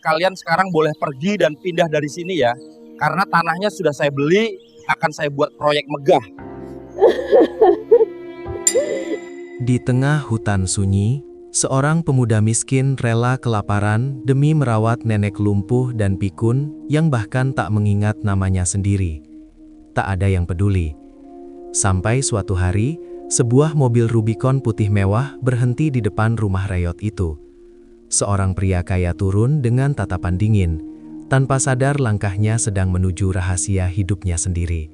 Kalian sekarang boleh pergi dan pindah dari sini ya. Karena tanahnya sudah saya beli, akan saya buat proyek megah. Di tengah hutan sunyi, seorang pemuda miskin rela kelaparan demi merawat nenek lumpuh dan pikun yang bahkan tak mengingat namanya sendiri. Tak ada yang peduli. Sampai suatu hari, sebuah mobil Rubicon putih mewah berhenti di depan rumah reyot itu. Seorang pria kaya turun dengan tatapan dingin, tanpa sadar langkahnya sedang menuju rahasia hidupnya sendiri.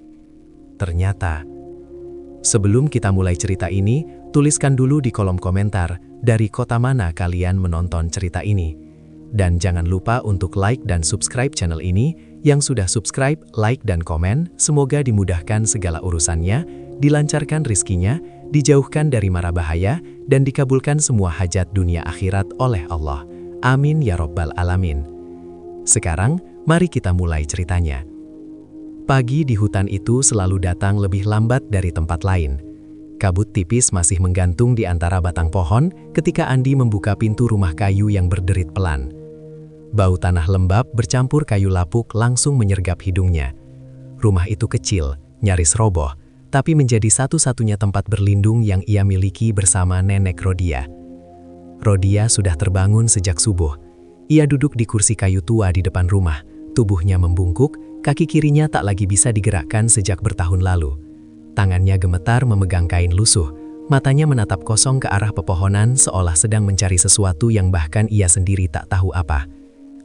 Ternyata, sebelum kita mulai cerita ini, tuliskan dulu di kolom komentar dari kota mana kalian menonton cerita ini. Dan jangan lupa untuk like dan subscribe channel ini. Yang sudah subscribe, like dan komen, semoga dimudahkan segala urusannya, dilancarkan rizkinya, dijauhkan dari mara bahaya, dan dikabulkan semua hajat dunia akhirat oleh Allah. Amin ya Rabbal Alamin. Sekarang, mari kita mulai ceritanya. Pagi di hutan itu selalu datang lebih lambat dari tempat lain. Kabut tipis masih menggantung di antara batang pohon ketika Andi membuka pintu rumah kayu yang berderit pelan. Bau tanah lembab bercampur kayu lapuk langsung menyergap hidungnya. Rumah itu kecil, nyaris roboh, tapi menjadi satu-satunya tempat berlindung yang ia miliki bersama nenek Rodia. Rodia sudah terbangun sejak subuh. Ia duduk di kursi kayu tua di depan rumah, tubuhnya membungkuk, kaki kirinya tak lagi bisa digerakkan sejak bertahun lalu. Tangannya gemetar memegang kain lusuh, matanya menatap kosong ke arah pepohonan seolah sedang mencari sesuatu yang bahkan ia sendiri tak tahu apa.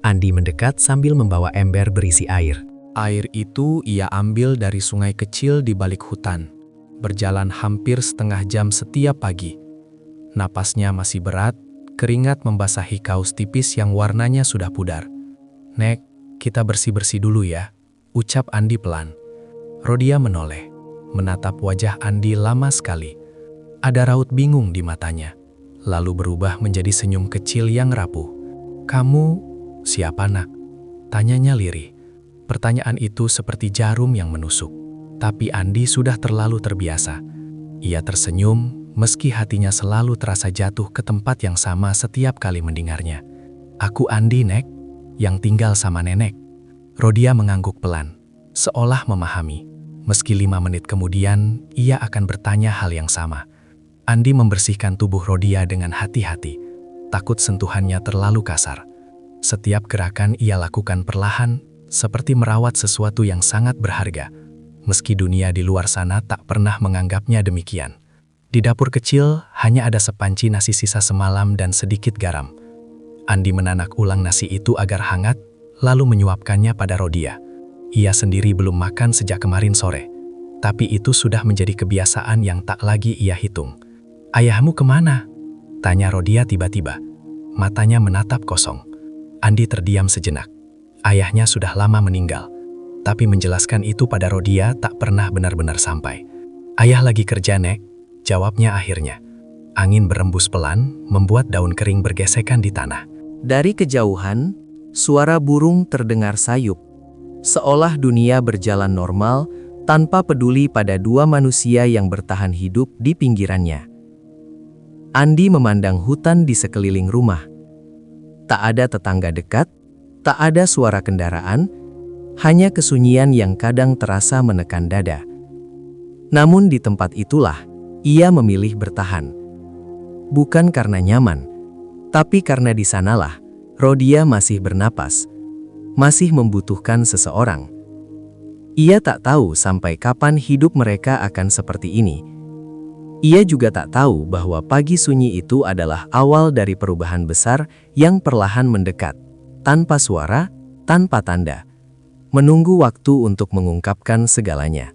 Andi mendekat sambil membawa ember berisi air. Air itu ia ambil dari sungai kecil di balik hutan, berjalan hampir setengah jam setiap pagi. Napasnya masih berat, keringat membasahi kaos tipis yang warnanya sudah pudar. "Nek, kita bersih-bersih dulu ya," ucap Andi pelan. Rodia menoleh, menatap wajah Andi lama sekali. Ada raut bingung di matanya, lalu berubah menjadi senyum kecil yang rapuh. "Kamu siapa, Nak?" tanyanya lirih. Pertanyaan itu seperti jarum yang menusuk. Tapi Andi sudah terlalu terbiasa. Ia tersenyum, meski hatinya selalu terasa jatuh ke tempat yang sama setiap kali mendengarnya. "Aku Andi, Nek, yang tinggal sama nenek." Rodia mengangguk pelan, seolah memahami. Meski 5 menit kemudian, ia akan bertanya hal yang sama. Andi membersihkan tubuh Rodia dengan hati-hati, takut sentuhannya terlalu kasar. Setiap gerakan ia lakukan perlahan, seperti merawat sesuatu yang sangat berharga, meski dunia di luar sana tak pernah menganggapnya demikian. Di dapur kecil, hanya ada sepanci nasi sisa semalam dan sedikit garam. Andi menanak ulang nasi itu agar hangat, lalu menyuapkannya pada Rodia. Ia sendiri belum makan sejak kemarin sore, tapi itu sudah menjadi kebiasaan yang tak lagi ia hitung. "Ayahmu kemana?" tanya Rodia tiba-tiba. Matanya menatap kosong. Andi terdiam sejenak. Ayahnya sudah lama meninggal, tapi menjelaskan itu pada Rodia tak pernah benar-benar sampai. "Ayah lagi kerja, Nek," jawabnya akhirnya. Angin berembus pelan, membuat daun kering bergesekan di tanah. Dari kejauhan, suara burung terdengar sayup, seolah dunia berjalan normal tanpa peduli pada dua manusia yang bertahan hidup di pinggirannya. Andi memandang hutan di sekeliling rumah. Tak ada tetangga dekat, tak ada suara kendaraan, hanya kesunyian yang kadang terasa menekan dada. Namun di tempat itulah, ia memilih bertahan. Bukan karena nyaman, tapi karena di sanalah, Rodia masih bernapas, masih membutuhkan seseorang. Ia tak tahu sampai kapan hidup mereka akan seperti ini. Ia juga tak tahu bahwa pagi sunyi itu adalah awal dari perubahan besar yang perlahan mendekat, tanpa suara, tanpa tanda, menunggu waktu untuk mengungkapkan segalanya.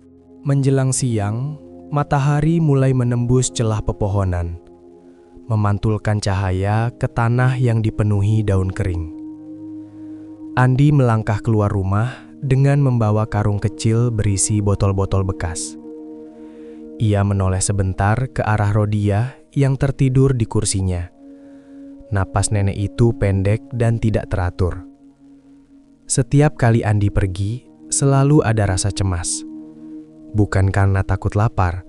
Menjelang siang, matahari mulai menembus celah pepohonan, memantulkan cahaya ke tanah yang dipenuhi daun kering. Andi melangkah keluar rumah dengan membawa karung kecil berisi botol-botol bekas. Ia menoleh sebentar ke arah Rodia yang tertidur di kursinya. Napas nenek itu pendek dan tidak teratur. Setiap kali Andi pergi, selalu ada rasa cemas. Bukan karena takut lapar,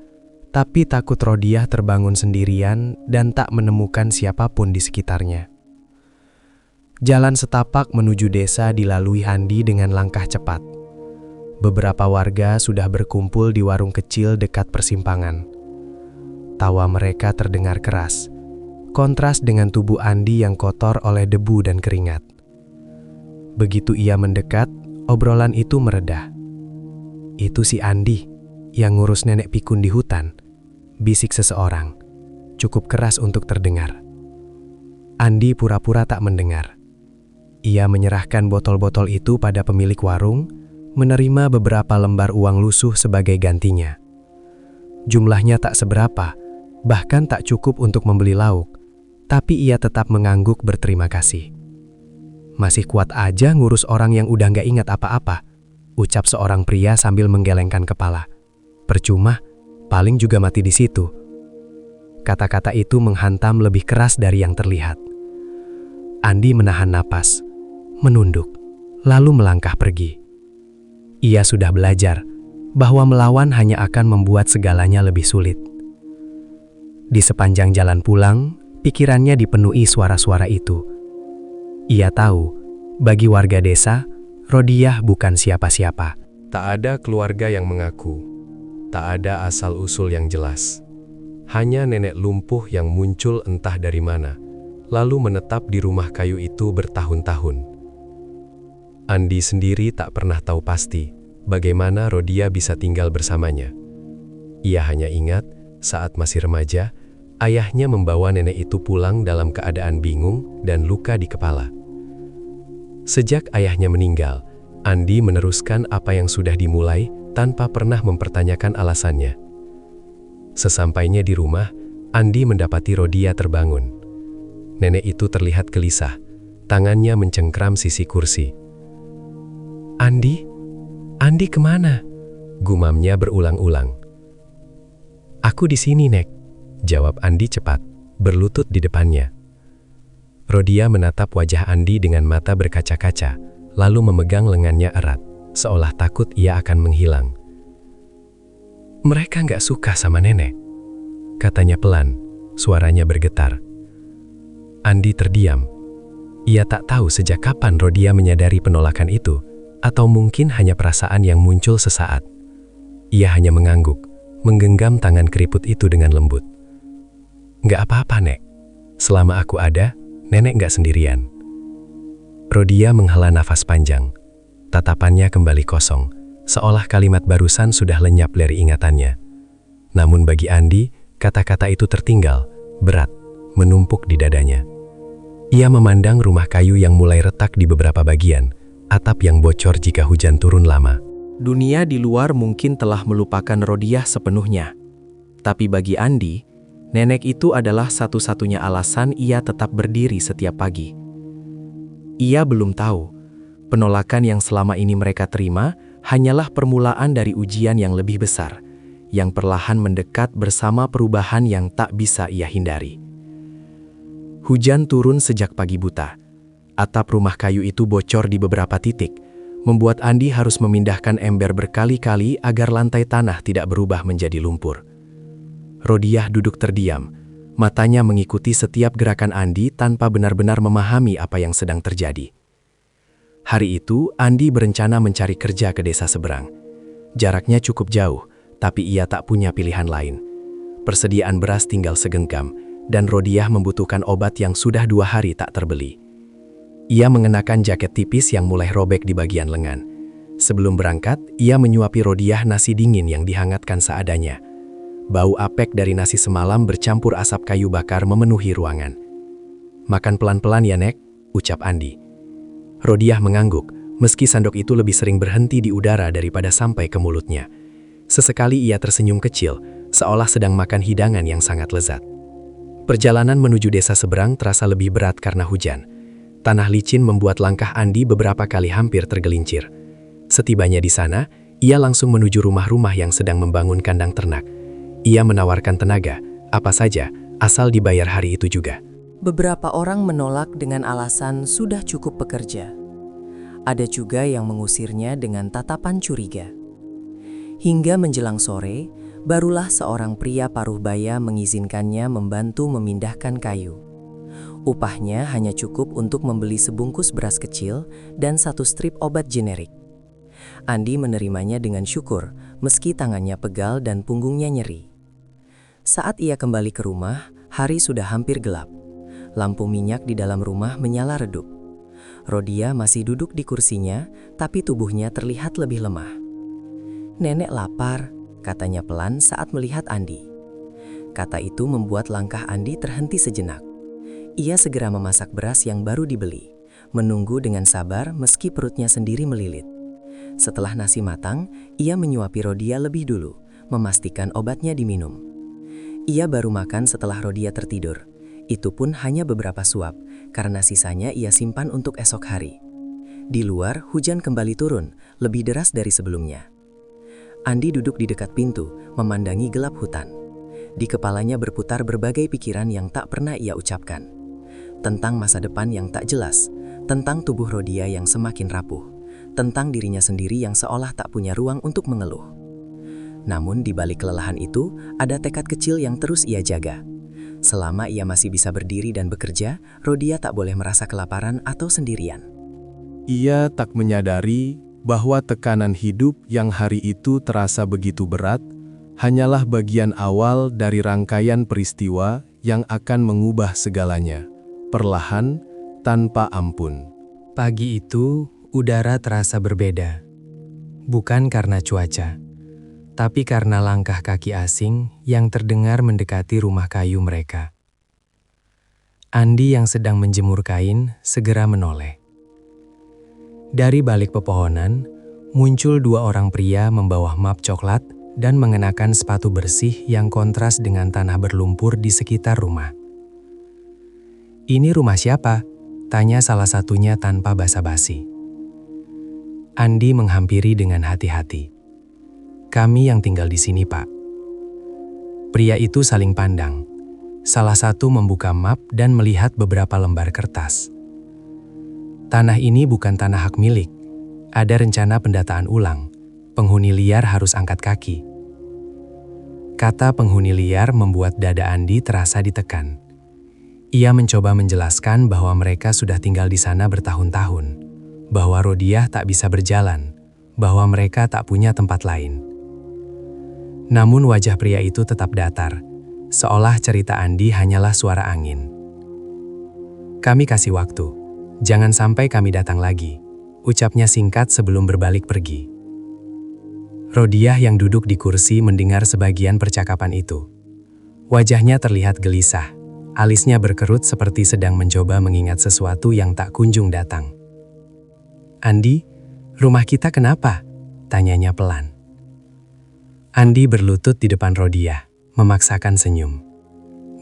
tapi takut Rodia terbangun sendirian dan tak menemukan siapapun di sekitarnya. Jalan setapak menuju desa dilalui Andi dengan langkah cepat. Beberapa warga sudah berkumpul di warung kecil dekat persimpangan. Tawa mereka terdengar keras, kontras dengan tubuh Andi yang kotor oleh debu dan keringat. Begitu ia mendekat, obrolan itu meredah. "Itu si Andi yang ngurus nenek pikun di hutan," bisik seseorang, cukup keras untuk terdengar. Andi pura-pura tak mendengar. Ia menyerahkan botol-botol itu pada pemilik warung, menerima beberapa lembar uang lusuh sebagai gantinya. Jumlahnya tak seberapa, bahkan tak cukup untuk membeli lauk, tapi ia tetap mengangguk berterima kasih. "Masih kuat aja ngurus orang yang udah gak ingat apa-apa," ucap seorang pria sambil menggelengkan kepala. "Percuma, paling juga mati di situ." Kata-kata itu menghantam lebih keras dari yang terlihat. Andi menahan napas, menunduk, lalu melangkah pergi. Ia sudah belajar bahwa melawan hanya akan membuat segalanya lebih sulit. Di sepanjang jalan pulang, pikirannya dipenuhi suara-suara itu. Ia tahu, bagi warga desa, Rodiah bukan siapa-siapa. Tak ada keluarga yang mengaku, tak ada asal-usul yang jelas. Hanya nenek lumpuh yang muncul entah dari mana, lalu menetap di rumah kayu itu bertahun-tahun. Andi sendiri tak pernah tahu pasti bagaimana Rodiah bisa tinggal bersamanya. Ia hanya ingat saat masih remaja, ayahnya membawa nenek itu pulang dalam keadaan bingung dan luka di kepala. Sejak ayahnya meninggal, Andi meneruskan apa yang sudah dimulai tanpa pernah mempertanyakan alasannya. Sesampainya di rumah, Andi mendapati Rodiah terbangun. Nenek itu terlihat gelisah, tangannya mencengkram sisi kursi. Andi kemana?" gumamnya berulang-ulang. "Aku di sini, Nek," jawab Andi cepat, berlutut di depannya. Rodiah menatap wajah Andi dengan mata berkaca-kaca, lalu memegang lengannya erat, seolah takut ia akan menghilang. "Mereka nggak suka sama nenek," katanya pelan, suaranya bergetar. Andi terdiam. Ia tak tahu sejak kapan Rodiah menyadari penolakan itu, atau mungkin hanya perasaan yang muncul sesaat. Ia hanya mengangguk, menggenggam tangan keriput itu dengan lembut. "Nggak apa-apa, Nek. Selama aku ada, nenek nggak sendirian." Rodiah menghela nafas panjang. Tatapannya kembali kosong, seolah kalimat barusan sudah lenyap dari ingatannya. Namun bagi Andi, kata-kata itu tertinggal, berat, menumpuk di dadanya. Ia memandang rumah kayu yang mulai retak di beberapa bagian, atap yang bocor jika hujan turun lama. Dunia di luar mungkin telah melupakan Rodiah sepenuhnya. Tapi bagi Andi, nenek itu adalah satu-satunya alasan ia tetap berdiri setiap pagi. Ia belum tahu, penolakan yang selama ini mereka terima hanyalah permulaan dari ujian yang lebih besar, yang perlahan mendekat bersama perubahan yang tak bisa ia hindari. Hujan turun sejak pagi buta. Atap rumah kayu itu bocor di beberapa titik, membuat Andi harus memindahkan ember berkali-kali agar lantai tanah tidak berubah menjadi lumpur. Rodiah duduk terdiam, matanya mengikuti setiap gerakan Andi tanpa benar-benar memahami apa yang sedang terjadi. Hari itu, Andi berencana mencari kerja ke desa seberang. Jaraknya cukup jauh, tapi ia tak punya pilihan lain. Persediaan beras tinggal segenggam, dan Rodiah membutuhkan obat yang sudah 2 hari tak terbeli. Ia mengenakan jaket tipis yang mulai robek di bagian lengan. Sebelum berangkat, ia menyuapi Rodiah nasi dingin yang dihangatkan seadanya. Bau apek dari nasi semalam bercampur asap kayu bakar memenuhi ruangan. "Makan pelan-pelan ya, Nek," ucap Andi. Rodiah mengangguk, meski sandok itu lebih sering berhenti di udara daripada sampai ke mulutnya. Sesekali ia tersenyum kecil, seolah sedang makan hidangan yang sangat lezat. Perjalanan menuju desa seberang terasa lebih berat karena hujan. Tanah licin membuat langkah Andi beberapa kali hampir tergelincir. Setibanya di sana, ia langsung menuju rumah-rumah yang sedang membangun kandang ternak. Ia menawarkan tenaga, apa saja, asal dibayar hari itu juga. Beberapa orang menolak dengan alasan sudah cukup bekerja. Ada juga yang mengusirnya dengan tatapan curiga. Hingga menjelang sore, barulah seorang pria paruh baya mengizinkannya membantu memindahkan kayu. Upahnya hanya cukup untuk membeli sebungkus beras kecil dan 1 strip obat generik. Andi menerimanya dengan syukur, meski tangannya pegal dan punggungnya nyeri. Saat ia kembali ke rumah, hari sudah hampir gelap. Lampu minyak di dalam rumah menyala redup. Rodia masih duduk di kursinya, tapi tubuhnya terlihat lebih lemah. "Nenek lapar," katanya pelan saat melihat Andi. Kata itu membuat langkah Andi terhenti sejenak. Ia segera memasak beras yang baru dibeli, menunggu dengan sabar meski perutnya sendiri melilit. Setelah nasi matang, ia menyuapi Rodia lebih dulu, memastikan obatnya diminum. Ia baru makan setelah Rodia tertidur. Itu pun hanya beberapa suap, karena sisanya ia simpan untuk esok hari. Di luar, hujan kembali turun, lebih deras dari sebelumnya. Andi duduk di dekat pintu, memandangi gelap hutan. Di kepalanya berputar berbagai pikiran yang tak pernah ia ucapkan. Tentang masa depan yang tak jelas, tentang tubuh Rodia yang semakin rapuh, tentang dirinya sendiri yang seolah tak punya ruang untuk mengeluh. Namun di balik kelelahan itu, ada tekad kecil yang terus ia jaga. Selama ia masih bisa berdiri dan bekerja, Rodia tak boleh merasa kelaparan atau sendirian. Ia tak menyadari bahwa tekanan hidup yang hari itu terasa begitu berat hanyalah bagian awal dari rangkaian peristiwa yang akan mengubah segalanya, perlahan, tanpa ampun. Pagi itu, udara terasa berbeda. Bukan karena cuaca, tapi karena langkah kaki asing yang terdengar mendekati rumah kayu mereka. Andi yang sedang menjemur kain segera menoleh. Dari balik pepohonan, muncul 2 orang pria membawa map coklat dan mengenakan sepatu bersih yang kontras dengan tanah berlumpur di sekitar rumah. "Ini rumah siapa?" tanya salah satunya tanpa basa-basi. Andi menghampiri dengan hati-hati. "Kami yang tinggal di sini, Pak." Pria itu saling pandang. Salah satu membuka map dan melihat beberapa lembar kertas. "Tanah ini bukan tanah hak milik. Ada rencana pendataan ulang. Penghuni liar harus angkat kaki." Kata penghuni liar membuat dada Andi terasa ditekan. Ia mencoba menjelaskan bahwa mereka sudah tinggal di sana bertahun-tahun, bahwa Rodia tak bisa berjalan, bahwa mereka tak punya tempat lain. Namun wajah pria itu tetap datar, seolah cerita Andi hanyalah suara angin. "Kami kasih waktu. Jangan sampai kami datang lagi," ucapnya singkat sebelum berbalik pergi. Rodia yang duduk di kursi mendengar sebagian percakapan itu. Wajahnya terlihat gelisah, alisnya berkerut seperti sedang mencoba mengingat sesuatu yang tak kunjung datang. "Andi, rumah kita kenapa?" tanyanya pelan. Andi berlutut di depan Rodia, memaksakan senyum.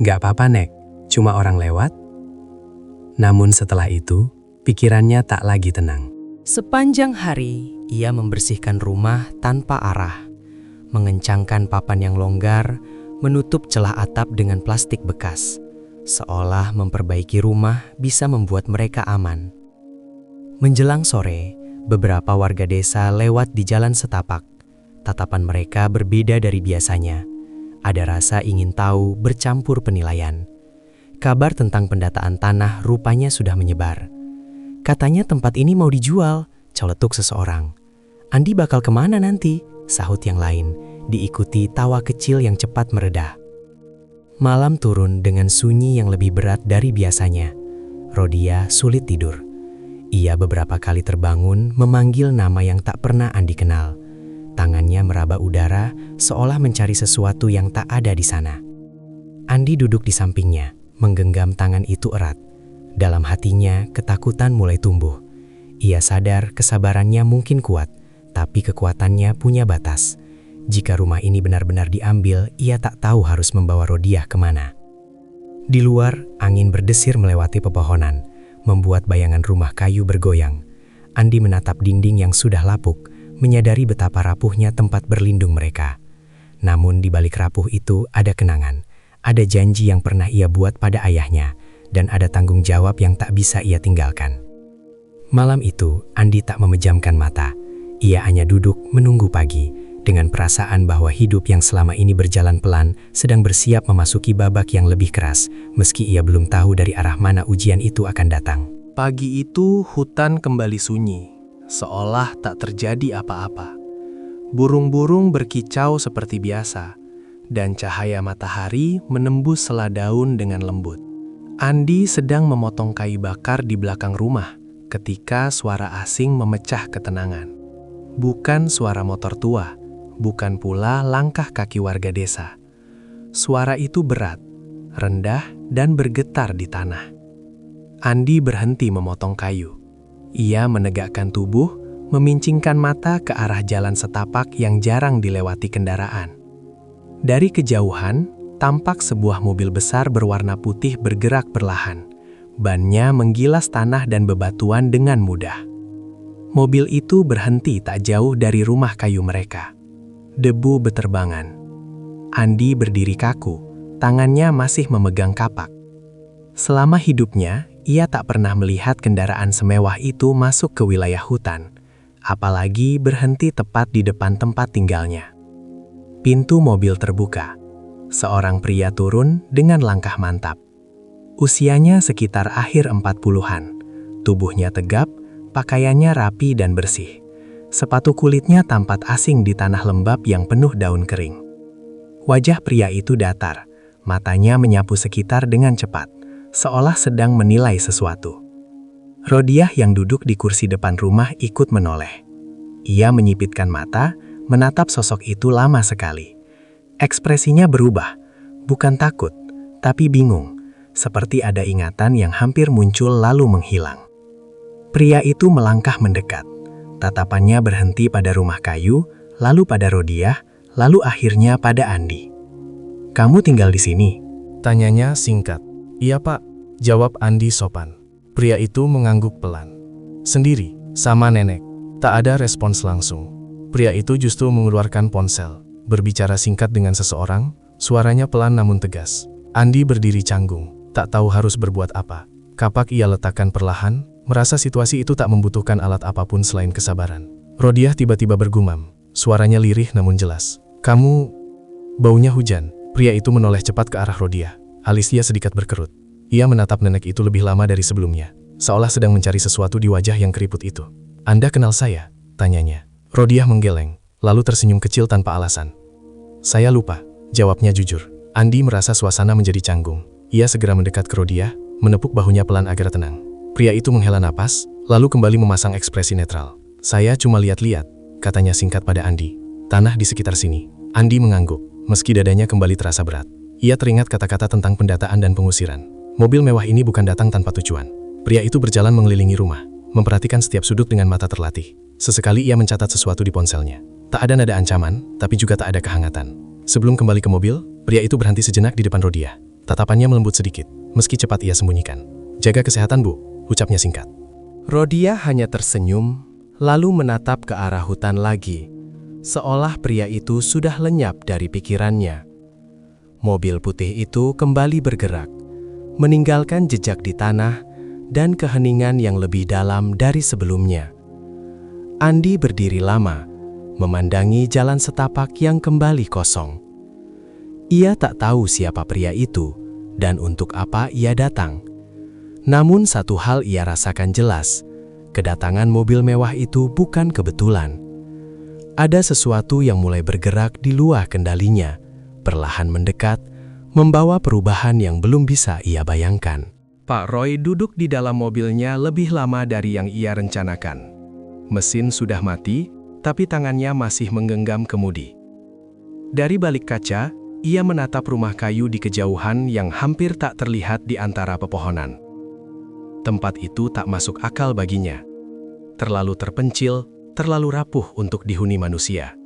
"Gak apa-apa, Nek, cuma orang lewat." Namun setelah itu, pikirannya tak lagi tenang. Sepanjang hari, ia membersihkan rumah tanpa arah, mengencangkan papan yang longgar, menutup celah atap dengan plastik bekas, seolah memperbaiki rumah bisa membuat mereka aman. Menjelang sore, beberapa warga desa lewat di jalan setapak. Tatapan mereka berbeda dari biasanya. Ada rasa ingin tahu bercampur penilaian. Kabar tentang pendataan tanah rupanya sudah menyebar. "Katanya tempat ini mau dijual," celetuk seseorang. "Andi bakal kemana nanti?" sahut yang lain, diikuti tawa kecil yang cepat meredah. Malam turun dengan sunyi yang lebih berat dari biasanya. Rodia sulit tidur. Ia beberapa kali terbangun memanggil nama yang tak pernah Andi kenal. Tangannya meraba udara seolah mencari sesuatu yang tak ada di sana. Andi duduk di sampingnya, menggenggam tangan itu erat. Dalam hatinya, ketakutan mulai tumbuh. Ia sadar kesabarannya mungkin kuat, tapi kekuatannya punya batas. Jika rumah ini benar-benar diambil, ia tak tahu harus membawa Rodia kemana. Di luar, angin berdesir melewati pepohonan, membuat bayangan rumah kayu bergoyang. Andi menatap dinding yang sudah lapuk, menyadari betapa rapuhnya tempat berlindung mereka. Namun di balik rapuh itu ada kenangan, ada janji yang pernah ia buat pada ayahnya, dan ada tanggung jawab yang tak bisa ia tinggalkan. Malam itu, Andi tak memejamkan mata. Ia hanya duduk menunggu pagi, dengan perasaan bahwa hidup yang selama ini berjalan pelan sedang bersiap memasuki babak yang lebih keras, meski ia belum tahu dari arah mana ujian itu akan datang. Pagi itu hutan kembali sunyi, seolah tak terjadi apa-apa. Burung-burung berkicau seperti biasa, dan cahaya matahari menembus sela daun dengan lembut. Andi sedang memotong kayu bakar di belakang rumah ketika suara asing memecah ketenangan. Bukan suara motor tua, bukan pula langkah kaki warga desa. Suara itu berat, rendah, dan bergetar di tanah. Andi berhenti memotong kayu. Ia menegakkan tubuh, memincingkan mata ke arah jalan setapak yang jarang dilewati kendaraan. Dari kejauhan, tampak sebuah mobil besar berwarna putih bergerak perlahan. Bannya menggilas tanah dan bebatuan dengan mudah. Mobil itu berhenti tak jauh dari rumah kayu mereka. Debu beterbangan. Andi berdiri kaku, tangannya masih memegang kapak. Selama hidupnya, ia tak pernah melihat kendaraan semewah itu masuk ke wilayah hutan, apalagi berhenti tepat di depan tempat tinggalnya. Pintu mobil terbuka. Seorang pria turun dengan langkah mantap. Usianya sekitar akhir 40-an. Tubuhnya tegap, pakaiannya rapi dan bersih. Sepatu kulitnya tampak asing di tanah lembab yang penuh daun kering. Wajah pria itu datar, matanya menyapu sekitar dengan cepat, seolah sedang menilai sesuatu. Rodiah yang duduk di kursi depan rumah ikut menoleh. Ia menyipitkan mata, menatap sosok itu lama sekali. Ekspresinya berubah, bukan takut, tapi bingung, seperti ada ingatan yang hampir muncul lalu menghilang. Pria itu melangkah mendekat, tatapannya berhenti pada rumah kayu, lalu pada Rodiah, lalu akhirnya pada Andi. "Kamu tinggal di sini?" Tanyanya singkat. "Iya Pak," jawab Andi sopan. Pria itu mengangguk pelan. "Sendiri, sama nenek." Tak ada respons langsung. Pria itu justru mengeluarkan ponsel. Berbicara singkat dengan seseorang, suaranya pelan namun tegas. Andi berdiri canggung, tak tahu harus berbuat apa. Kapak ia letakkan perlahan, merasa situasi itu tak membutuhkan alat apapun selain kesabaran. Rodiah tiba-tiba bergumam, suaranya lirih namun jelas. "Kamu..." Baunya hujan. Pria itu menoleh cepat ke arah Rodiah. Alisnya sedikit berkerut. Ia menatap nenek itu lebih lama dari sebelumnya, seolah sedang mencari sesuatu di wajah yang keriput itu. "Anda kenal saya?" tanyanya. Rodiah menggeleng, lalu tersenyum kecil tanpa alasan. "Saya lupa," jawabnya jujur. Andi merasa suasana menjadi canggung. Ia segera mendekat ke Rodiah, menepuk bahunya pelan agar tenang. Pria itu menghela napas, lalu kembali memasang ekspresi netral. "Saya cuma lihat-lihat," katanya singkat pada Andi. "Tanah di sekitar sini." Andi mengangguk, meski dadanya kembali terasa berat. Ia teringat kata-kata tentang pendataan dan pengusiran. Mobil mewah ini bukan datang tanpa tujuan. Pria itu berjalan mengelilingi rumah, memperhatikan setiap sudut dengan mata terlatih. Sesekali ia mencatat sesuatu di ponselnya. Tak ada nada ancaman, tapi juga tak ada kehangatan. Sebelum kembali ke mobil, pria itu berhenti sejenak di depan Rodiah. Tatapannya melembut sedikit, meski cepat ia sembunyikan. "Jaga kesehatan, Bu," ucapnya singkat. Rodiah hanya tersenyum, lalu menatap ke arah hutan lagi, seolah pria itu sudah lenyap dari pikirannya. Mobil putih itu kembali bergerak, meninggalkan jejak di tanah dan keheningan yang lebih dalam dari sebelumnya. Andi berdiri lama, memandangi jalan setapak yang kembali kosong. Ia tak tahu siapa pria itu dan untuk apa ia datang. Namun satu hal ia rasakan jelas, kedatangan mobil mewah itu bukan kebetulan. Ada sesuatu yang mulai bergerak di luar kendalinya, perlahan mendekat, membawa perubahan yang belum bisa ia bayangkan. Pak Roy duduk di dalam mobilnya lebih lama dari yang ia rencanakan. Mesin sudah mati, tapi tangannya masih menggenggam kemudi. Dari balik kaca, ia menatap rumah kayu di kejauhan yang hampir tak terlihat di antara pepohonan. Tempat itu tak masuk akal baginya. Terlalu terpencil, terlalu rapuh untuk dihuni manusia.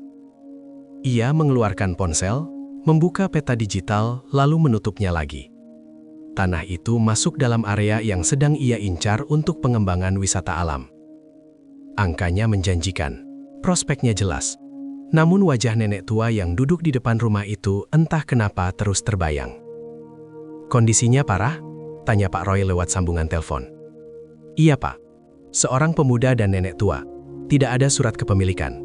Ia mengeluarkan ponsel, membuka peta digital, lalu menutupnya lagi. Tanah itu masuk dalam area yang sedang ia incar untuk pengembangan wisata alam. Angkanya menjanjikan, prospeknya jelas. Namun wajah nenek tua yang duduk di depan rumah itu entah kenapa terus terbayang. "Kondisinya parah?" tanya Pak Roy lewat sambungan telepon. "Iya Pak, seorang pemuda dan nenek tua. Tidak ada surat kepemilikan,"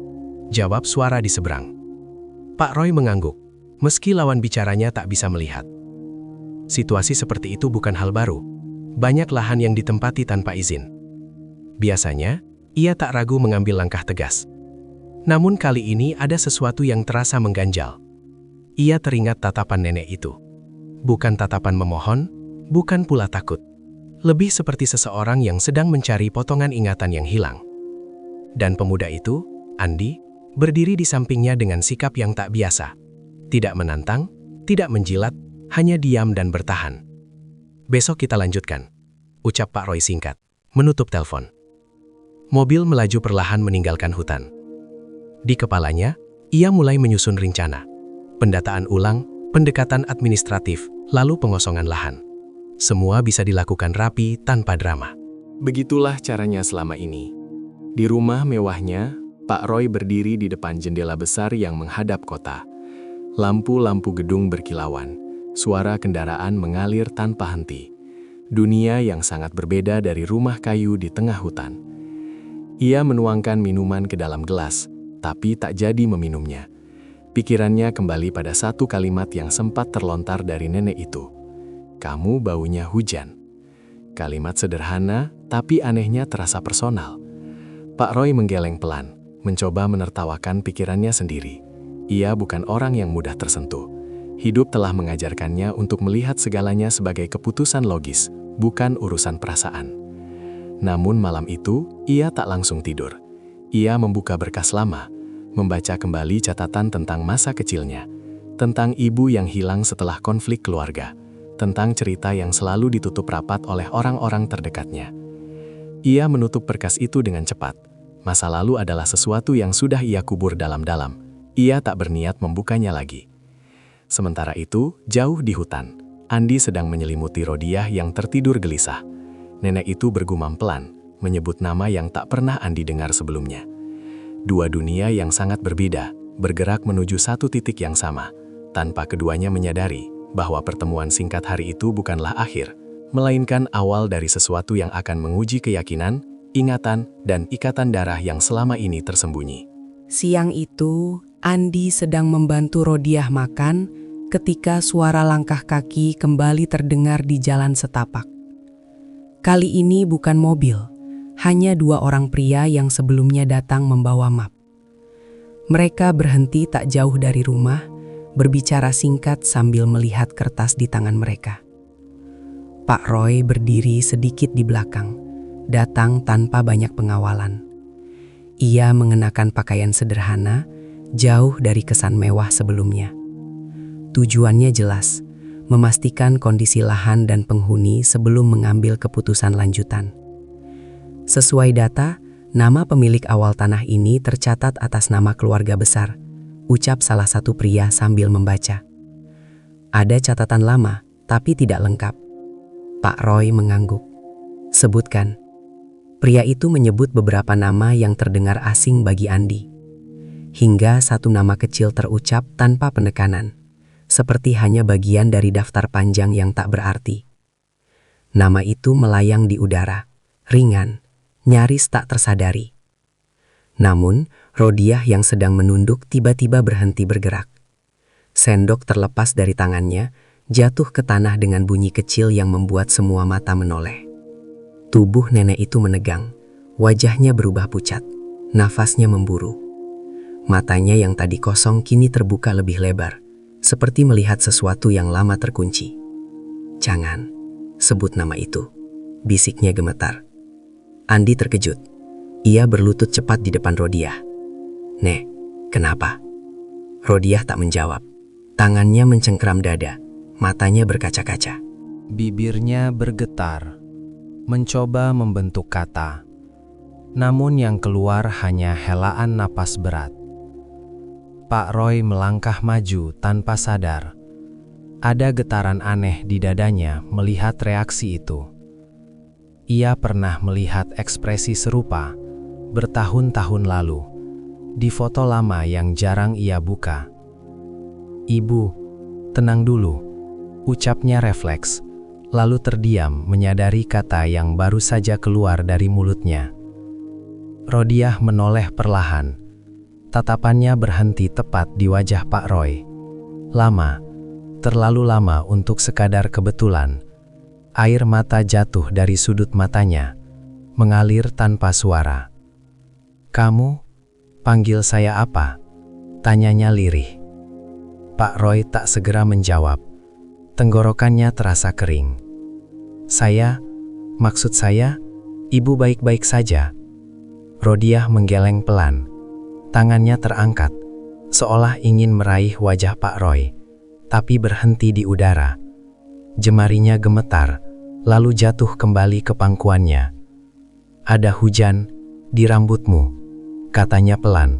jawab suara di seberang. Pak Roy mengangguk, meski lawan bicaranya tak bisa melihat. Situasi seperti itu bukan hal baru. Banyak lahan yang ditempati tanpa izin. Biasanya, ia tak ragu mengambil langkah tegas. Namun kali ini ada sesuatu yang terasa mengganjal. Ia teringat tatapan nenek itu. Bukan tatapan memohon, bukan pula takut. Lebih seperti seseorang yang sedang mencari potongan ingatan yang hilang. Dan pemuda itu, Andi, berdiri di sampingnya dengan sikap yang tak biasa. Tidak menantang, tidak menjilat, hanya diam dan bertahan. "Besok kita lanjutkan," ucap Pak Roy singkat, menutup telepon. Mobil melaju perlahan meninggalkan hutan. Di kepalanya, ia mulai menyusun rencana. Pendataan ulang, pendekatan administratif, lalu pengosongan lahan. Semua bisa dilakukan rapi tanpa drama. Begitulah caranya selama ini. Di rumah mewahnya, Pak Roy berdiri di depan jendela besar yang menghadap kota. Lampu-lampu gedung berkilauan, suara kendaraan mengalir tanpa henti. Dunia yang sangat berbeda dari rumah kayu di tengah hutan. Ia menuangkan minuman ke dalam gelas, tapi tak jadi meminumnya. Pikirannya kembali pada satu kalimat yang sempat terlontar dari nenek itu. "Kamu baunya hujan." Kalimat sederhana, tapi anehnya terasa personal. Pak Roy menggeleng pelan, mencoba menertawakan pikirannya sendiri. Ia bukan orang yang mudah tersentuh. Hidup telah mengajarkannya untuk melihat segalanya sebagai keputusan logis, bukan urusan perasaan. Namun malam itu, ia tak langsung tidur. Ia membuka berkas lama, membaca kembali catatan tentang masa kecilnya, tentang ibu yang hilang setelah konflik keluarga, tentang cerita yang selalu ditutup rapat oleh orang-orang terdekatnya. Ia menutup berkas itu dengan cepat. Masa lalu adalah sesuatu yang sudah ia kubur dalam-dalam. Ia tak berniat membukanya lagi. Sementara itu, jauh di hutan, Andi sedang menyelimuti Rodiah yang tertidur gelisah. Nenek itu bergumam pelan, menyebut nama yang tak pernah Andi dengar sebelumnya. Dua dunia yang sangat berbeda, bergerak menuju satu titik yang sama, tanpa keduanya menyadari bahwa pertemuan singkat hari itu bukanlah akhir, melainkan awal dari sesuatu yang akan menguji keyakinan, ingatan, dan ikatan darah yang selama ini tersembunyi. Siang itu, Andi sedang membantu Rodiah makan ketika suara langkah kaki kembali terdengar di jalan setapak. Kali ini bukan mobil, hanya dua orang pria yang sebelumnya datang membawa map. Mereka berhenti tak jauh dari rumah, berbicara singkat sambil melihat kertas di tangan mereka. Pak Roy berdiri sedikit di belakang, datang tanpa banyak pengawalan. Ia mengenakan pakaian sederhana, jauh dari kesan mewah sebelumnya. Tujuannya jelas, memastikan kondisi lahan dan penghuni sebelum mengambil keputusan lanjutan. Sesuai data, nama pemilik awal tanah ini tercatat atas nama keluarga besar, ucap salah satu pria sambil membaca. Ada catatan lama, tapi tidak lengkap. Pak Roy mengangguk. Sebutkan. Pria itu menyebut beberapa nama yang terdengar asing bagi Andi. Hingga satu nama kecil terucap tanpa penekanan, seperti hanya bagian dari daftar panjang yang tak berarti. Nama itu melayang di udara, ringan, nyaris tak tersadari. Namun, Rodiah yang sedang menunduk tiba-tiba berhenti bergerak. Sendok terlepas dari tangannya, jatuh ke tanah dengan bunyi kecil yang membuat semua mata menoleh. Tubuh nenek itu menegang, wajahnya berubah pucat, nafasnya memburu. Matanya yang tadi kosong kini terbuka lebih lebar, seperti melihat sesuatu yang lama terkunci. "Jangan sebut nama itu," bisiknya gemetar. Andi terkejut. Ia berlutut cepat di depan Rodiah. "Nek, kenapa?" Rodiah tak menjawab. Tangannya mencengkram dada, matanya berkaca-kaca. Bibirnya bergetar, mencoba membentuk kata. Namun yang keluar hanya helaan napas berat. Pak Roy melangkah maju tanpa sadar. Ada getaran aneh di dadanya melihat reaksi itu. Ia pernah melihat ekspresi serupa bertahun-tahun lalu di foto lama yang jarang ia buka. "Ibu, tenang dulu," ucapnya refleks, lalu terdiam menyadari kata yang baru saja keluar dari mulutnya. Rodiah menoleh perlahan. Tatapannya berhenti tepat di wajah Pak Roy. Lama, terlalu lama untuk sekadar kebetulan. Air mata jatuh dari sudut matanya, mengalir tanpa suara. "Kamu, panggil saya apa?" tanyanya lirih. Pak Roy tak segera menjawab. Tenggorokannya terasa kering. Maksud saya, Ibu baik-baik saja." Rodiah menggeleng pelan. Tangannya terangkat, seolah ingin meraih wajah Pak Roy, tapi berhenti di udara. Jemarinya gemetar, lalu jatuh kembali ke pangkuannya. "Ada hujan di rambutmu," katanya pelan,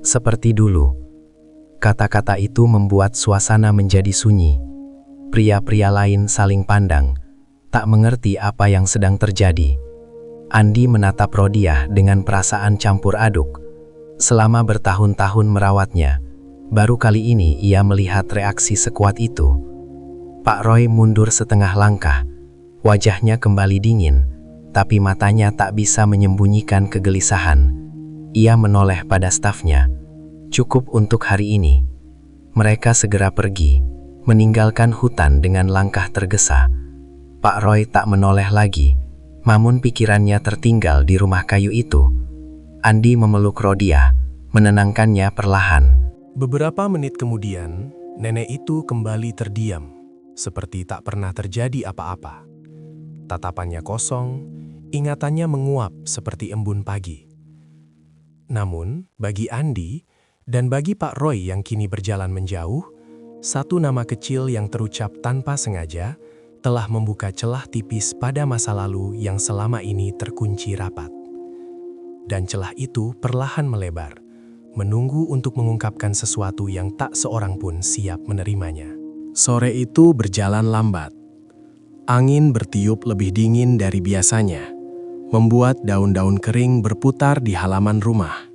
seperti dulu. Kata-kata itu membuat suasana menjadi sunyi. Pria-pria lain saling pandang, tak mengerti apa yang sedang terjadi. Andi menatap Rodiah dengan perasaan campur aduk. Selama bertahun-tahun merawatnya, baru kali ini ia melihat reaksi sekuat itu. Pak Roy mundur setengah langkah. Wajahnya kembali dingin, tapi matanya tak bisa menyembunyikan kegelisahan. Ia menoleh pada stafnya. "Cukup untuk hari ini." Mereka segera pergi, meninggalkan hutan dengan langkah tergesa. Pak Roy tak menoleh lagi, namun pikirannya tertinggal di rumah kayu itu. Andi memeluk Rodiah, menenangkannya perlahan. Beberapa menit kemudian, nenek itu kembali terdiam, seperti tak pernah terjadi apa-apa. Tatapannya kosong, ingatannya menguap seperti embun pagi. Namun, bagi Andi dan bagi Pak Roy yang kini berjalan menjauh, satu nama kecil yang terucap tanpa sengaja telah membuka celah tipis pada masa lalu yang selama ini terkunci rapat. Dan celah itu perlahan melebar, menunggu untuk mengungkapkan sesuatu yang tak seorang pun siap menerimanya. Sore itu berjalan lambat. Angin bertiup lebih dingin dari biasanya, membuat daun-daun kering berputar di halaman rumah.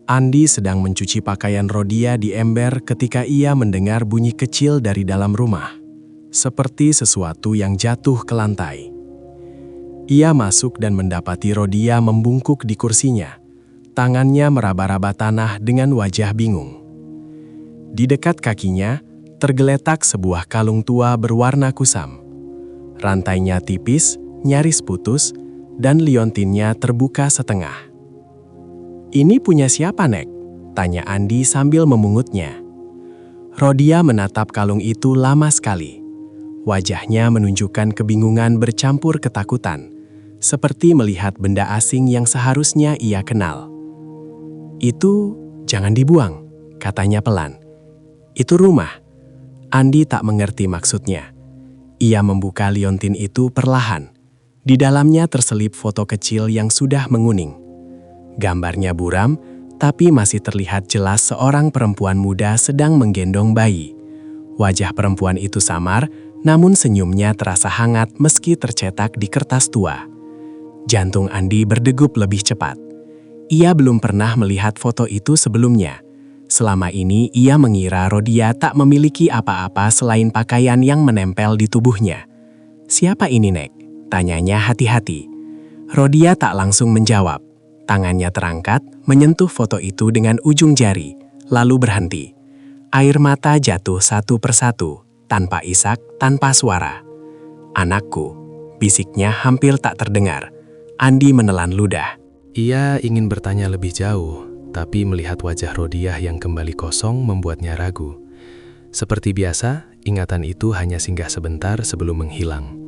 Andi sedang mencuci pakaian Rodiah di ember ketika ia mendengar bunyi kecil dari dalam rumah, seperti sesuatu yang jatuh ke lantai. Ia masuk dan mendapati Rodiah membungkuk di kursinya. Tangannya meraba-raba tanah dengan wajah bingung. Di dekat kakinya, tergeletak sebuah kalung tua berwarna kusam. Rantainya tipis, nyaris putus, dan liontinnya terbuka setengah. "Ini punya siapa, Nek?" tanya Andi sambil memungutnya. Rodiah menatap kalung itu lama sekali. Wajahnya menunjukkan kebingungan bercampur ketakutan, seperti melihat benda asing yang seharusnya ia kenal. "Itu jangan dibuang," katanya pelan. "Itu rumah." Andi tak mengerti maksudnya. Ia membuka liontin itu perlahan. Di dalamnya terselip foto kecil yang sudah menguning. Gambarnya buram, tapi masih terlihat jelas seorang perempuan muda sedang menggendong bayi. Wajah perempuan itu samar, namun senyumnya terasa hangat meski tercetak di kertas tua. Jantung Andi berdegup lebih cepat. Ia belum pernah melihat foto itu sebelumnya. Selama ini ia mengira Rodiah tak memiliki apa-apa selain pakaian yang menempel di tubuhnya. "Siapa ini, Nek?" tanyanya hati-hati. Rodiah tak langsung menjawab. Tangannya terangkat, menyentuh foto itu dengan ujung jari, lalu berhenti. Air mata jatuh satu persatu, tanpa isak, tanpa suara. "Anakku," bisiknya hampir tak terdengar. Andi menelan ludah. Ia ingin bertanya lebih jauh, tapi melihat wajah Rodiah yang kembali kosong membuatnya ragu. Seperti biasa, ingatan itu hanya singgah sebentar sebelum menghilang.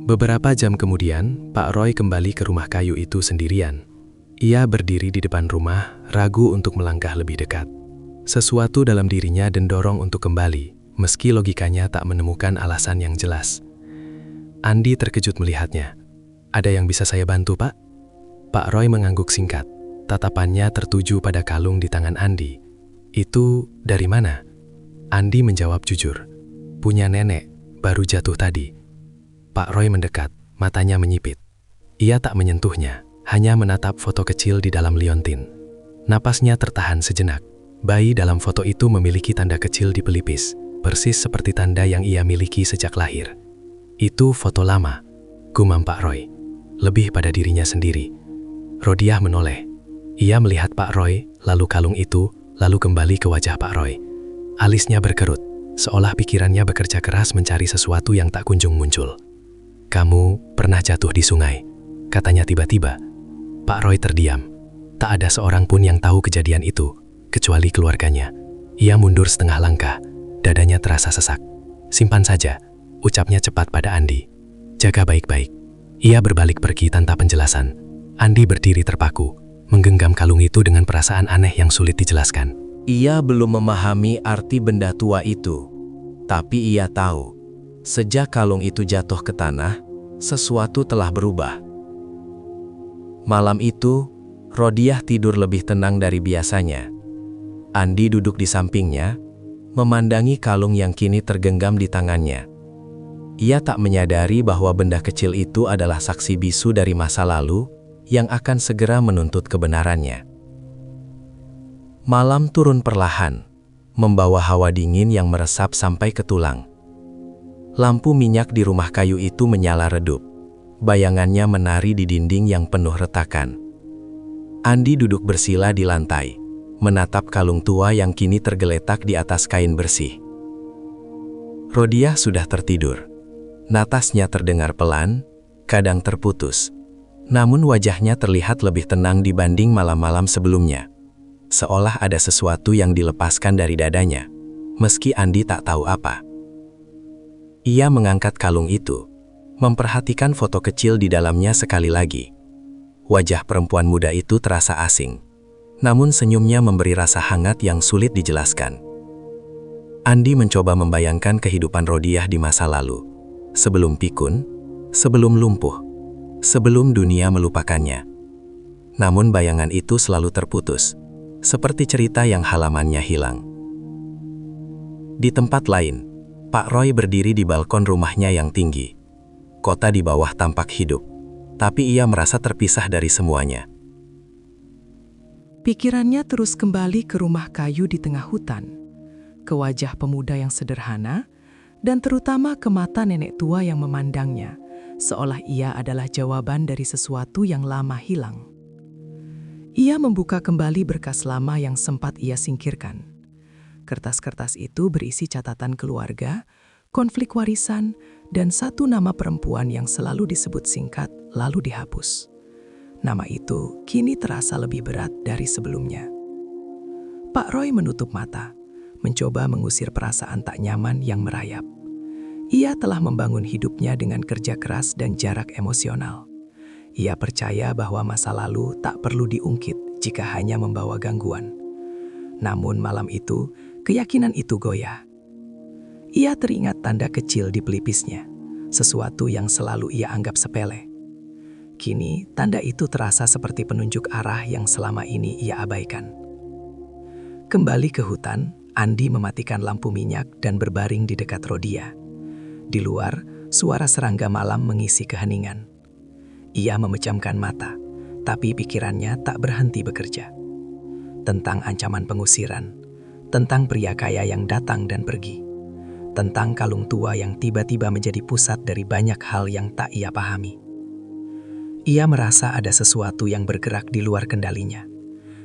Beberapa jam kemudian, Pak Roy kembali ke rumah kayu itu sendirian. Ia berdiri di depan rumah, ragu untuk melangkah lebih dekat. Sesuatu dalam dirinya mendorong untuk kembali, meski logikanya tak menemukan alasan yang jelas. Andi terkejut melihatnya. "Ada yang bisa saya bantu, Pak?" Pak Roy mengangguk singkat. Tatapannya tertuju pada kalung di tangan Andi. "Itu dari mana?" Andi menjawab jujur. "Punya nenek, baru jatuh tadi." Pak Roy mendekat, matanya menyipit. Ia tak menyentuhnya, hanya menatap foto kecil di dalam liontin. Napasnya tertahan sejenak. Bayi dalam foto itu memiliki tanda kecil di pelipis, persis seperti tanda yang ia miliki sejak lahir. "Itu foto lama," gumam Pak Roy, lebih pada dirinya sendiri. Rodiah menoleh. Ia melihat Pak Roy, lalu kalung itu, lalu kembali ke wajah Pak Roy. Alisnya berkerut, seolah pikirannya bekerja keras mencari sesuatu yang tak kunjung muncul. "Kamu pernah jatuh di sungai," katanya tiba-tiba. Pak Roy terdiam. Tak ada seorang pun yang tahu kejadian itu, kecuali keluarganya. Ia mundur setengah langkah, dadanya terasa sesak. "Simpan saja," ucapnya cepat pada Andi. "Jaga baik-baik." Ia berbalik pergi tanpa penjelasan. Andi berdiri terpaku, menggenggam kalung itu dengan perasaan aneh yang sulit dijelaskan. Ia belum memahami arti benda tua itu, tapi ia tahu, sejak kalung itu jatuh ke tanah, sesuatu telah berubah. Malam itu, Rodiah tidur lebih tenang dari biasanya. Andi duduk di sampingnya, memandangi kalung yang kini tergenggam di tangannya. Ia tak menyadari bahwa benda kecil itu adalah saksi bisu dari masa lalu yang akan segera menuntut kebenarannya. Malam turun perlahan, membawa hawa dingin yang meresap sampai ke tulang. Lampu minyak di rumah kayu itu menyala redup. Bayangannya menari di dinding yang penuh retakan. Andi duduk bersila di lantai, menatap kalung tua yang kini tergeletak di atas kain bersih. Rodiah sudah tertidur. Natasnya terdengar pelan, kadang terputus. Namun wajahnya terlihat lebih tenang dibanding malam-malam sebelumnya. Seolah ada sesuatu yang dilepaskan dari dadanya, meski Andi tak tahu apa. Ia mengangkat kalung itu, memperhatikan foto kecil di dalamnya sekali lagi. Wajah perempuan muda itu terasa asing, namun senyumnya memberi rasa hangat yang sulit dijelaskan. Andi mencoba membayangkan kehidupan Rodiah di masa lalu, sebelum pikun, sebelum lumpuh, sebelum dunia melupakannya. Namun bayangan itu selalu terputus, seperti cerita yang halamannya hilang. Di tempat lain, Pak Roy berdiri di balkon rumahnya yang tinggi. Kota di bawah tampak hidup, tapi ia merasa terpisah dari semuanya. Pikirannya terus kembali ke rumah kayu di tengah hutan, ke wajah pemuda yang sederhana, dan terutama ke mata nenek tua yang memandangnya, seolah ia adalah jawaban dari sesuatu yang lama hilang. Ia membuka kembali berkas lama yang sempat ia singkirkan. Kertas-kertas itu berisi catatan keluarga, konflik warisan, dan satu nama perempuan yang selalu disebut singkat lalu dihapus. Nama itu kini terasa lebih berat dari sebelumnya. Pak Roy menutup mata, mencoba mengusir perasaan tak nyaman yang merayap. Ia telah membangun hidupnya dengan kerja keras dan jarak emosional. Ia percaya bahwa masa lalu tak perlu diungkit jika hanya membawa gangguan. Namun malam itu, keyakinan itu goyah. Ia teringat tanda kecil di pelipisnya, sesuatu yang selalu ia anggap sepele. Kini, tanda itu terasa seperti penunjuk arah yang selama ini ia abaikan. Kembali ke hutan, Andi mematikan lampu minyak dan berbaring di dekat Rodiah. Di luar, suara serangga malam mengisi keheningan. Ia memejamkan mata, tapi pikirannya tak berhenti bekerja. Tentang ancaman pengusiran, tentang pria kaya yang datang dan pergi, tentang kalung tua yang tiba-tiba menjadi pusat dari banyak hal yang tak ia pahami. Ia merasa ada sesuatu yang bergerak di luar kendalinya,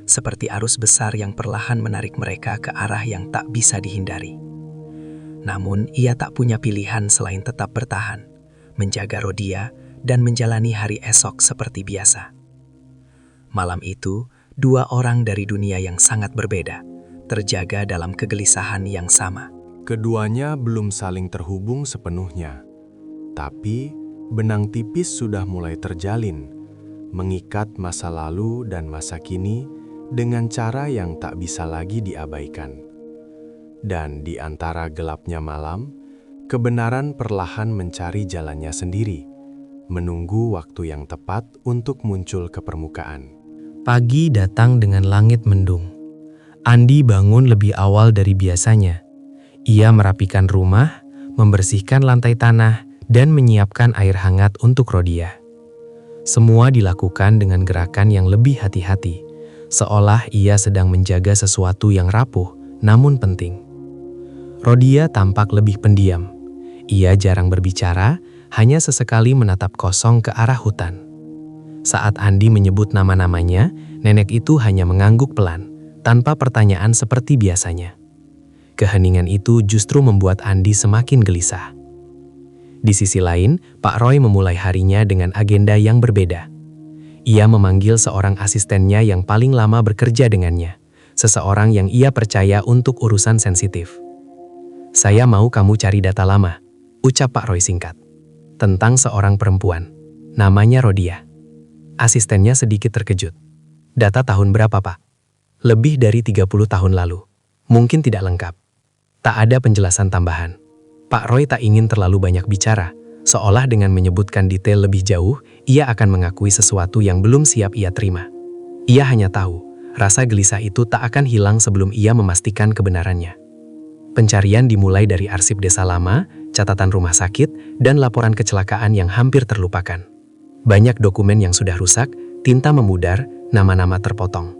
seperti arus besar yang perlahan menarik mereka ke arah yang tak bisa dihindari. Namun, ia tak punya pilihan selain tetap bertahan, menjaga Rodiah, dan menjalani hari esok seperti biasa. Malam itu, dua orang dari dunia yang sangat berbeda, terjaga dalam kegelisahan yang sama. Keduanya belum saling terhubung sepenuhnya, tapi benang tipis sudah mulai terjalin, mengikat masa lalu dan masa kini dengan cara yang tak bisa lagi diabaikan. Dan di antara gelapnya malam, kebenaran perlahan mencari jalannya sendiri, menunggu waktu yang tepat untuk muncul ke permukaan. Pagi datang dengan langit mendung. Andi bangun lebih awal dari biasanya. Ia merapikan rumah, membersihkan lantai tanah, dan menyiapkan air hangat untuk Rodiah. Semua dilakukan dengan gerakan yang lebih hati-hati, seolah ia sedang menjaga sesuatu yang rapuh namun penting. Rodiah tampak lebih pendiam. Ia jarang berbicara, hanya sesekali menatap kosong ke arah hutan. Saat Andi menyebut nama-namanya, nenek itu hanya mengangguk pelan, tanpa pertanyaan seperti biasanya. Keheningan itu justru membuat Andi semakin gelisah. Di sisi lain, Pak Roy memulai harinya dengan agenda yang berbeda. Ia memanggil seorang asistennya yang paling lama bekerja dengannya, seseorang yang ia percaya untuk urusan sensitif. "Saya mau kamu cari data lama," ucap Pak Roy singkat, "tentang seorang perempuan. Namanya Rodia." Asistennya sedikit terkejut. "Data tahun berapa, Pak?" "Lebih dari 30 tahun lalu. Mungkin tidak lengkap." Tak ada penjelasan tambahan. Pak Roy tak ingin terlalu banyak bicara, seolah dengan menyebutkan detail lebih jauh, ia akan mengakui sesuatu yang belum siap ia terima. Ia hanya tahu, rasa gelisah itu tak akan hilang sebelum ia memastikan kebenarannya. Pencarian dimulai dari arsip desa lama, catatan rumah sakit, dan laporan kecelakaan yang hampir terlupakan. Banyak dokumen yang sudah rusak, tinta memudar, nama-nama terpotong.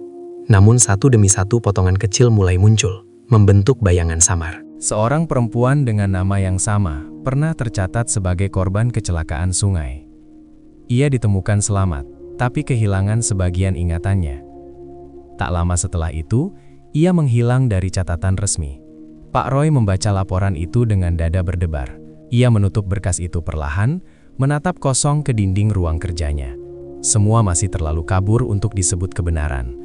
Namun satu demi satu potongan kecil mulai muncul, membentuk bayangan samar. Seorang perempuan dengan nama yang sama pernah tercatat sebagai korban kecelakaan sungai. Ia ditemukan selamat, tapi kehilangan sebagian ingatannya. Tak lama setelah itu, ia menghilang dari catatan resmi. Pak Roy membaca laporan itu dengan dada berdebar. Ia menutup berkas itu perlahan, menatap kosong ke dinding ruang kerjanya. Semua masih terlalu kabur untuk disebut kebenaran,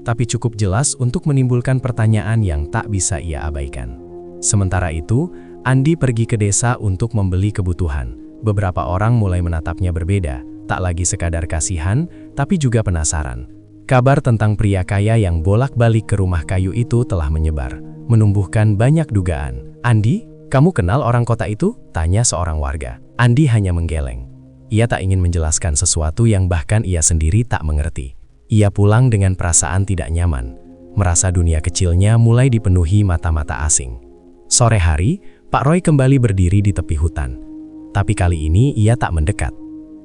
tapi cukup jelas untuk menimbulkan pertanyaan yang tak bisa ia abaikan. Sementara itu, Andi pergi ke desa untuk membeli kebutuhan. Beberapa orang mulai menatapnya berbeda, tak lagi sekadar kasihan, tapi juga penasaran. Kabar tentang pria kaya yang bolak-balik ke rumah kayu itu telah menyebar, menumbuhkan banyak dugaan. "Andi, kamu kenal orang kota itu?" tanya seorang warga. Andi hanya menggeleng. Ia tak ingin menjelaskan sesuatu yang bahkan ia sendiri tak mengerti. Ia pulang dengan perasaan tidak nyaman, merasa dunia kecilnya mulai dipenuhi mata-mata asing. Sore hari, Pak Roy kembali berdiri di tepi hutan. Tapi kali ini ia tak mendekat.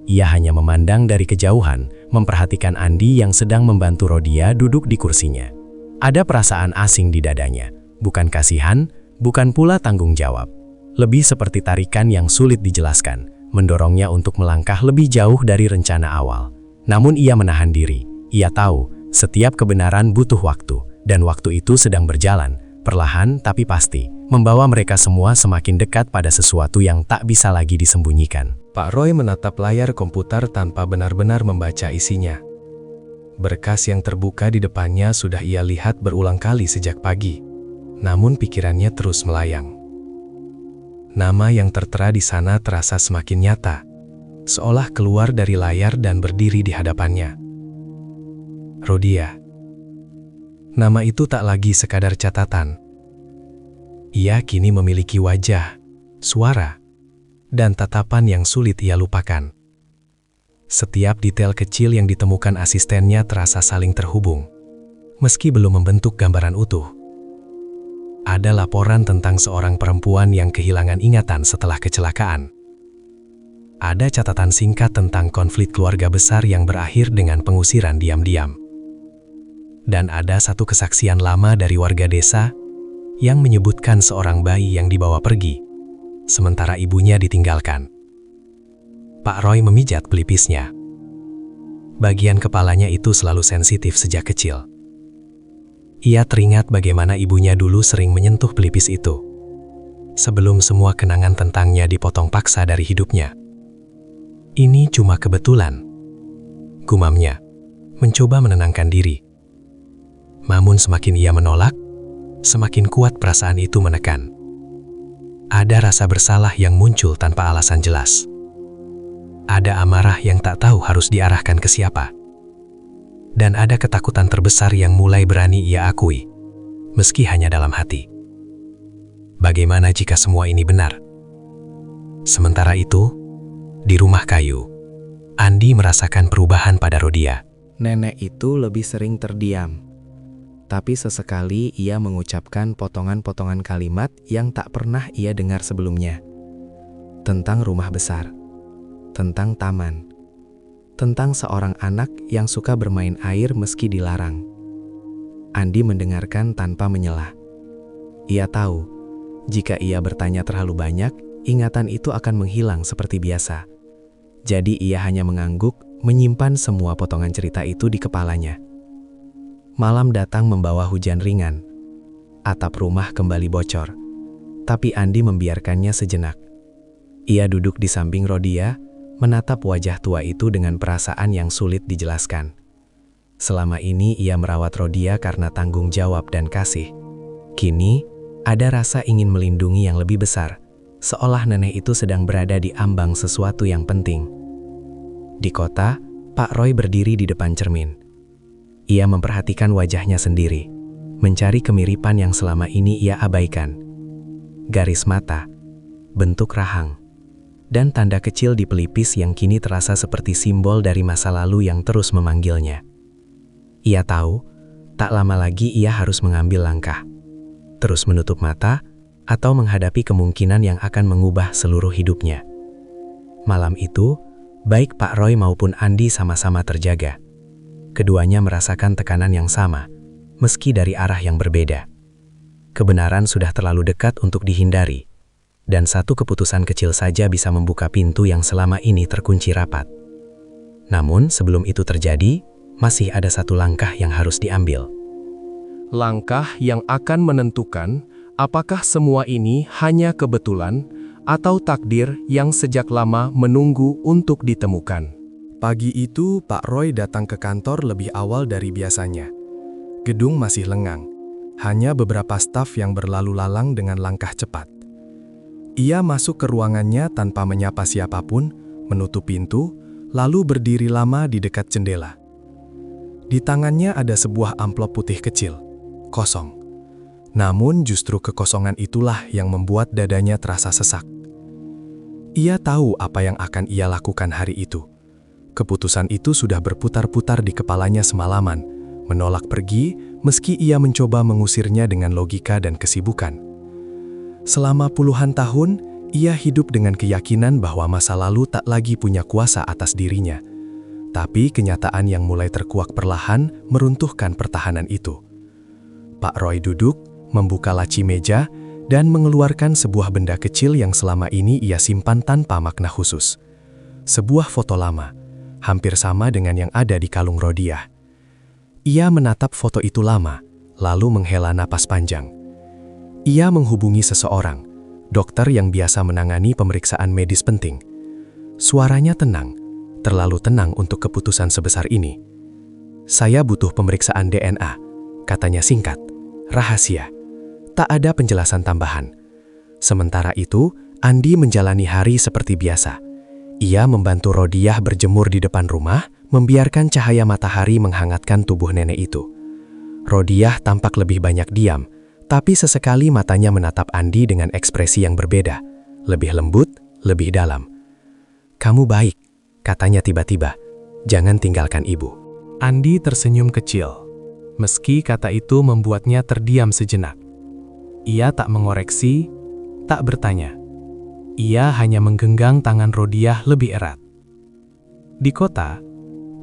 Ia hanya memandang dari kejauhan, memperhatikan Andi yang sedang membantu Rodia duduk di kursinya. Ada perasaan asing di dadanya, bukan kasihan, bukan pula tanggung jawab. Lebih seperti tarikan yang sulit dijelaskan, mendorongnya untuk melangkah lebih jauh dari rencana awal. Namun ia menahan diri. Ia tahu, setiap kebenaran butuh waktu, dan waktu itu sedang berjalan, perlahan tapi pasti, membawa mereka semua semakin dekat pada sesuatu yang tak bisa lagi disembunyikan. Pak Roy menatap layar komputer tanpa benar-benar membaca isinya. Berkas yang terbuka di depannya sudah ia lihat berulang kali sejak pagi. Namun pikirannya terus melayang. Nama yang tertera di sana terasa semakin nyata, seolah keluar dari layar dan berdiri di hadapannya. Rodia. Nama itu tak lagi sekadar catatan. Ia kini memiliki wajah, suara, dan tatapan yang sulit ia lupakan. Setiap detail kecil yang ditemukan asistennya terasa saling terhubung, meski belum membentuk gambaran utuh. Ada laporan tentang seorang perempuan yang kehilangan ingatan setelah kecelakaan. Ada catatan singkat tentang konflik keluarga besar yang berakhir dengan pengusiran diam-diam. Dan ada satu kesaksian lama dari warga desa yang menyebutkan seorang bayi yang dibawa pergi, sementara ibunya ditinggalkan. Pak Roy memijat pelipisnya. Bagian kepalanya itu selalu sensitif sejak kecil. Ia teringat bagaimana ibunya dulu sering menyentuh pelipis itu, sebelum semua kenangan tentangnya dipotong paksa dari hidupnya. Ini cuma kebetulan, gumamnya, mencoba menenangkan diri. Namun semakin ia menolak, semakin kuat perasaan itu menekan. Ada rasa bersalah yang muncul tanpa alasan jelas. Ada amarah yang tak tahu harus diarahkan ke siapa. Dan ada ketakutan terbesar yang mulai berani ia akui, meski hanya dalam hati. Bagaimana jika semua ini benar? Sementara itu, di rumah kayu, Andi merasakan perubahan pada Rodia. Nenek itu lebih sering terdiam, tapi sesekali ia mengucapkan potongan-potongan kalimat yang tak pernah ia dengar sebelumnya. Tentang rumah besar, tentang taman, tentang seorang anak yang suka bermain air meski dilarang. Andi mendengarkan tanpa menyelah. Ia tahu, jika ia bertanya terlalu banyak, ingatan itu akan menghilang seperti biasa. Jadi ia hanya mengangguk, menyimpan semua potongan cerita itu di kepalanya. Malam datang membawa hujan ringan. Atap rumah kembali bocor, tapi Andi membiarkannya sejenak. Ia duduk di samping Rodia, menatap wajah tua itu dengan perasaan yang sulit dijelaskan. Selama ini ia merawat Rodia karena tanggung jawab dan kasih. Kini, ada rasa ingin melindungi yang lebih besar, seolah nenek itu sedang berada di ambang sesuatu yang penting. Di kota, Pak Roy berdiri di depan cermin. Ia memperhatikan wajahnya sendiri, mencari kemiripan yang selama ini ia abaikan. Garis mata, bentuk rahang, dan tanda kecil di pelipis yang kini terasa seperti simbol dari masa lalu yang terus memanggilnya. Ia tahu, tak lama lagi ia harus mengambil langkah. Terus menutup mata, atau menghadapi kemungkinan yang akan mengubah seluruh hidupnya. Malam itu, baik Pak Roy maupun Andi sama-sama terjaga. Keduanya merasakan tekanan yang sama, meski dari arah yang berbeda. Kebenaran sudah terlalu dekat untuk dihindari, dan satu keputusan kecil saja bisa membuka pintu yang selama ini terkunci rapat. Namun sebelum itu terjadi, masih ada satu langkah yang harus diambil. Langkah yang akan menentukan apakah semua ini hanya kebetulan atau takdir yang sejak lama menunggu untuk ditemukan. Pagi itu, Pak Roy datang ke kantor lebih awal dari biasanya. Gedung masih lengang, hanya beberapa staf yang berlalu lalang dengan langkah cepat. Ia masuk ke ruangannya tanpa menyapa siapapun, menutup pintu, lalu berdiri lama di dekat jendela. Di tangannya ada sebuah amplop putih kecil, kosong. Namun justru kekosongan itulah yang membuat dadanya terasa sesak. Ia tahu apa yang akan ia lakukan hari itu. Keputusan itu sudah berputar-putar di kepalanya semalaman, menolak pergi meski ia mencoba mengusirnya dengan logika dan kesibukan. Selama puluhan tahun, ia hidup dengan keyakinan bahwa masa lalu tak lagi punya kuasa atas dirinya. Tapi kenyataan yang mulai terkuak perlahan meruntuhkan pertahanan itu. Pak Roy duduk, membuka laci meja, dan mengeluarkan sebuah benda kecil yang selama ini ia simpan tanpa makna khusus. Sebuah foto lama, hampir sama dengan yang ada di kalung Rodia. Ia menatap foto itu lama, lalu menghela napas panjang. Ia menghubungi seseorang, dokter yang biasa menangani pemeriksaan medis penting. Suaranya tenang, terlalu tenang untuk keputusan sebesar ini. "Saya butuh pemeriksaan DNA," katanya singkat. Rahasia. Tak ada penjelasan tambahan. Sementara itu, Andi menjalani hari seperti biasa. Ia membantu Rodiah berjemur di depan rumah, membiarkan cahaya matahari menghangatkan tubuh nenek itu. Rodiah tampak lebih banyak diam, tapi sesekali matanya menatap Andi dengan ekspresi yang berbeda, lebih lembut, lebih dalam. "Kamu baik," katanya tiba-tiba. "Jangan tinggalkan ibu." Andi tersenyum kecil. Meski kata itu membuatnya terdiam sejenak. Ia tak mengoreksi, tak bertanya. Ia hanya menggenggam tangan Rodiah lebih erat. Di kota,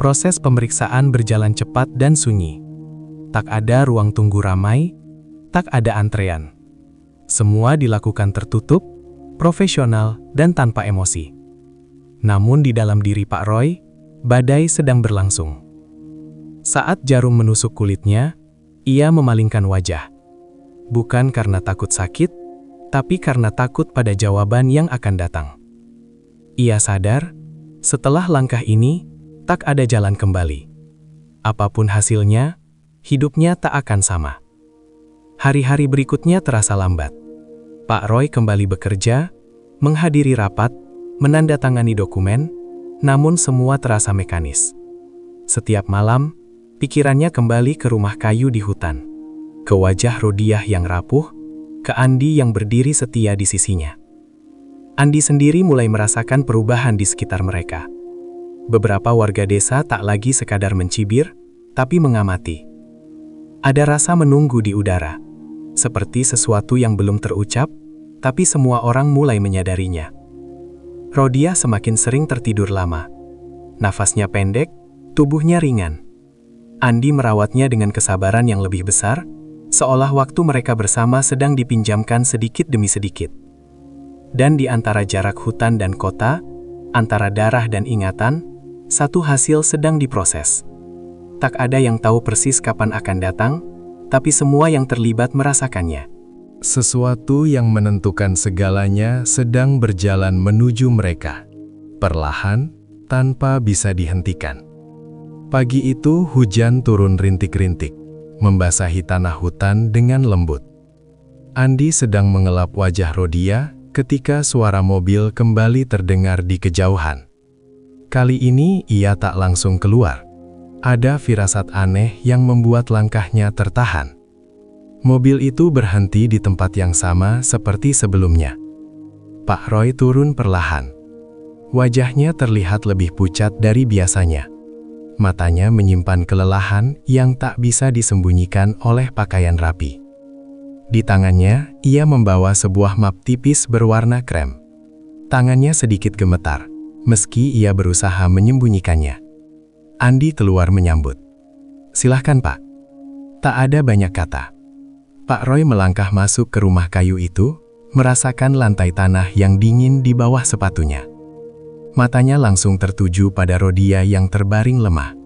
proses pemeriksaan berjalan cepat dan sunyi. Tak ada ruang tunggu ramai, tak ada antrean. Semua dilakukan tertutup, profesional, dan tanpa emosi. Namun di dalam diri Pak Roy, badai sedang berlangsung. Saat jarum menusuk kulitnya, ia memalingkan wajah. Bukan karena takut sakit, tapi karena takut pada jawaban yang akan datang. Ia sadar, setelah langkah ini, tak ada jalan kembali. Apapun hasilnya, hidupnya tak akan sama. Hari-hari berikutnya terasa lambat. Pak Roy kembali bekerja, menghadiri rapat, menandatangani dokumen, namun semua terasa mekanis. Setiap malam, pikirannya kembali ke rumah kayu di hutan, ke wajah Rodiah yang rapuh, ke Andi yang berdiri setia di sisinya. Andi sendiri mulai merasakan perubahan di sekitar mereka. Beberapa warga desa tak lagi sekadar mencibir, tapi mengamati. Ada rasa menunggu di udara, seperti sesuatu yang belum terucap, tapi semua orang mulai menyadarinya. Rodiah semakin sering tertidur lama. Nafasnya pendek, tubuhnya ringan. Andi merawatnya dengan kesabaran yang lebih besar, seolah waktu mereka bersama sedang dipinjamkan sedikit demi sedikit. Dan di antara jarak hutan dan kota, antara darah dan ingatan, Satu hasil sedang diproses. Tak ada yang tahu persis kapan akan datang, tapi semua yang terlibat merasakannya. Sesuatu yang menentukan segalanya sedang berjalan menuju mereka, perlahan, tanpa bisa dihentikan. Pagi itu hujan turun rintik-rintik, membasahi tanah hutan dengan lembut. Andi sedang mengelap wajah Rodia ketika suara mobil kembali terdengar di kejauhan. Kali ini ia tak langsung keluar. Ada firasat aneh yang membuat langkahnya tertahan. Mobil itu berhenti di tempat yang sama seperti sebelumnya. Pak Roy turun perlahan. Wajahnya terlihat lebih pucat dari biasanya. Matanya menyimpan kelelahan yang tak bisa disembunyikan oleh pakaian rapi. Di tangannya, ia membawa sebuah map tipis berwarna krem. Tangannya sedikit gemetar, meski ia berusaha menyembunyikannya. Andi keluar menyambut. "Silahkan, Pak." Tak ada banyak kata. Pak Roy melangkah masuk ke rumah kayu itu, merasakan lantai tanah yang dingin di bawah sepatunya. Matanya langsung tertuju pada Rodia yang terbaring lemah.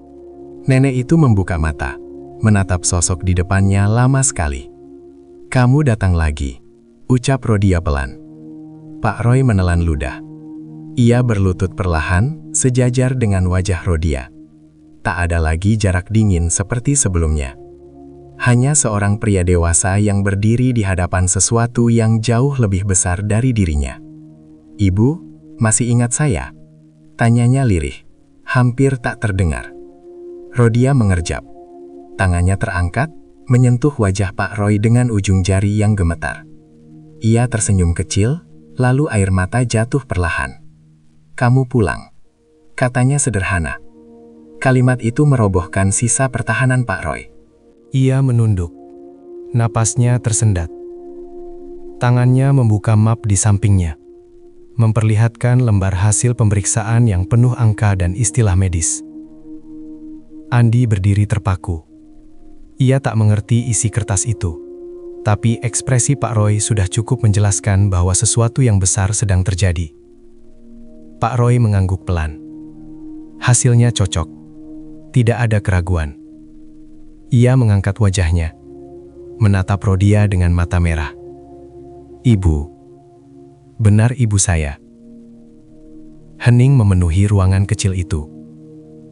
Nenek itu membuka mata, menatap sosok di depannya lama sekali. "Kamu datang lagi," ucap Rodia pelan. Pak Roy menelan ludah. Ia berlutut perlahan, sejajar dengan wajah Rodia. Tak ada lagi jarak dingin seperti sebelumnya. Hanya seorang pria dewasa yang berdiri di hadapan sesuatu yang jauh lebih besar dari dirinya. "Ibu, masih ingat saya?" tanyanya lirih, hampir tak terdengar. Rodia mengerjap. Tangannya terangkat, menyentuh wajah Pak Roy dengan ujung jari yang gemetar. Ia tersenyum kecil, lalu air mata jatuh perlahan. "Kamu pulang," katanya sederhana. Kalimat itu merobohkan sisa pertahanan Pak Roy. Ia menunduk. Napasnya tersendat. Tangannya membuka map di sampingnya, memperlihatkan lembar hasil pemeriksaan yang penuh angka dan istilah medis. Andi berdiri terpaku. Ia tak mengerti isi kertas itu, tapi ekspresi Pak Roy sudah cukup menjelaskan bahwa sesuatu yang besar sedang terjadi. Pak Roy mengangguk pelan. Hasilnya cocok. Tidak ada keraguan. Ia mengangkat wajahnya, menatap Rodia dengan mata merah. "Ibu, benar ibu saya." Hening memenuhi ruangan kecil itu.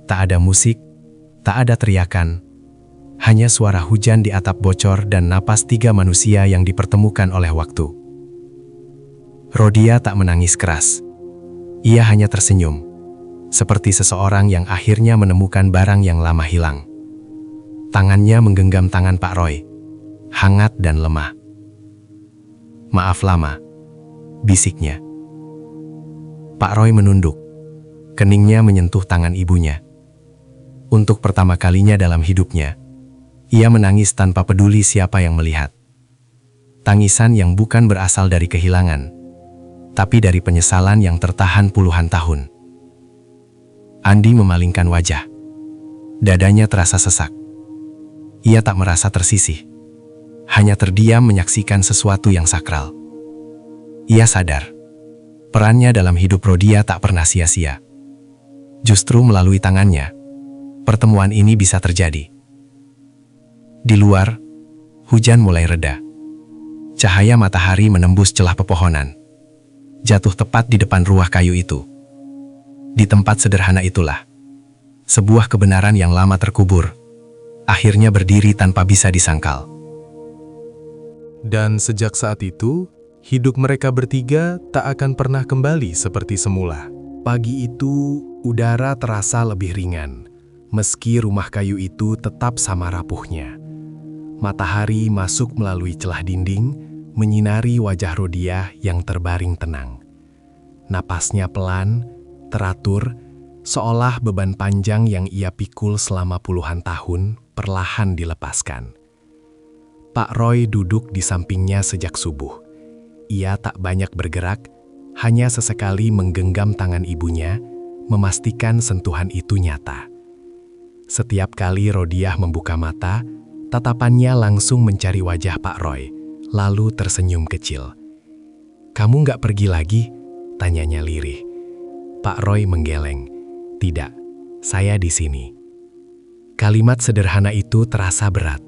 Tak ada musik, tak ada teriakan, hanya suara hujan di atap bocor dan napas tiga manusia yang dipertemukan oleh waktu. Rodia tak menangis keras. Ia hanya tersenyum, seperti seseorang yang akhirnya menemukan barang yang lama hilang. Tangannya menggenggam tangan Pak Roy, hangat dan lemah. "Maaf lama," bisiknya. Pak Roy menunduk, keningnya menyentuh tangan ibunya. Untuk pertama kalinya dalam hidupnya, ia menangis tanpa peduli siapa yang melihat. Tangisan yang bukan berasal dari kehilangan, tapi dari penyesalan yang tertahan puluhan tahun. Andi memalingkan wajah. Dadanya terasa sesak. Ia tak merasa tersisih, hanya terdiam menyaksikan sesuatu yang sakral. Ia sadar, perannya dalam hidup Rodia tak pernah sia-sia. Justru melalui tangannya, pertemuan ini bisa terjadi. Di luar, hujan mulai reda. Cahaya matahari menembus celah pepohonan, jatuh tepat di depan rumah kayu itu. Di tempat sederhana itulah, sebuah kebenaran yang lama terkubur akhirnya berdiri tanpa bisa disangkal. Dan sejak saat itu, hidup mereka bertiga tak akan pernah kembali seperti semula. Pagi itu, udara terasa lebih ringan, meski rumah kayu itu tetap sama rapuhnya. Matahari masuk melalui celah dinding, menyinari wajah Rodia yang terbaring tenang. Napasnya pelan, teratur, seolah beban panjang yang ia pikul selama puluhan tahun perlahan dilepaskan. Pak Roy duduk di sampingnya sejak subuh. Ia tak banyak bergerak, hanya sesekali menggenggam tangan ibunya, memastikan sentuhan itu nyata. Setiap kali Rodiah membuka mata, tatapannya langsung mencari wajah Pak Roy, lalu tersenyum kecil. "Kamu nggak pergi lagi?" tanyanya lirih. Pak Roy menggeleng. "Tidak, saya di sini." Kalimat sederhana itu terasa berat.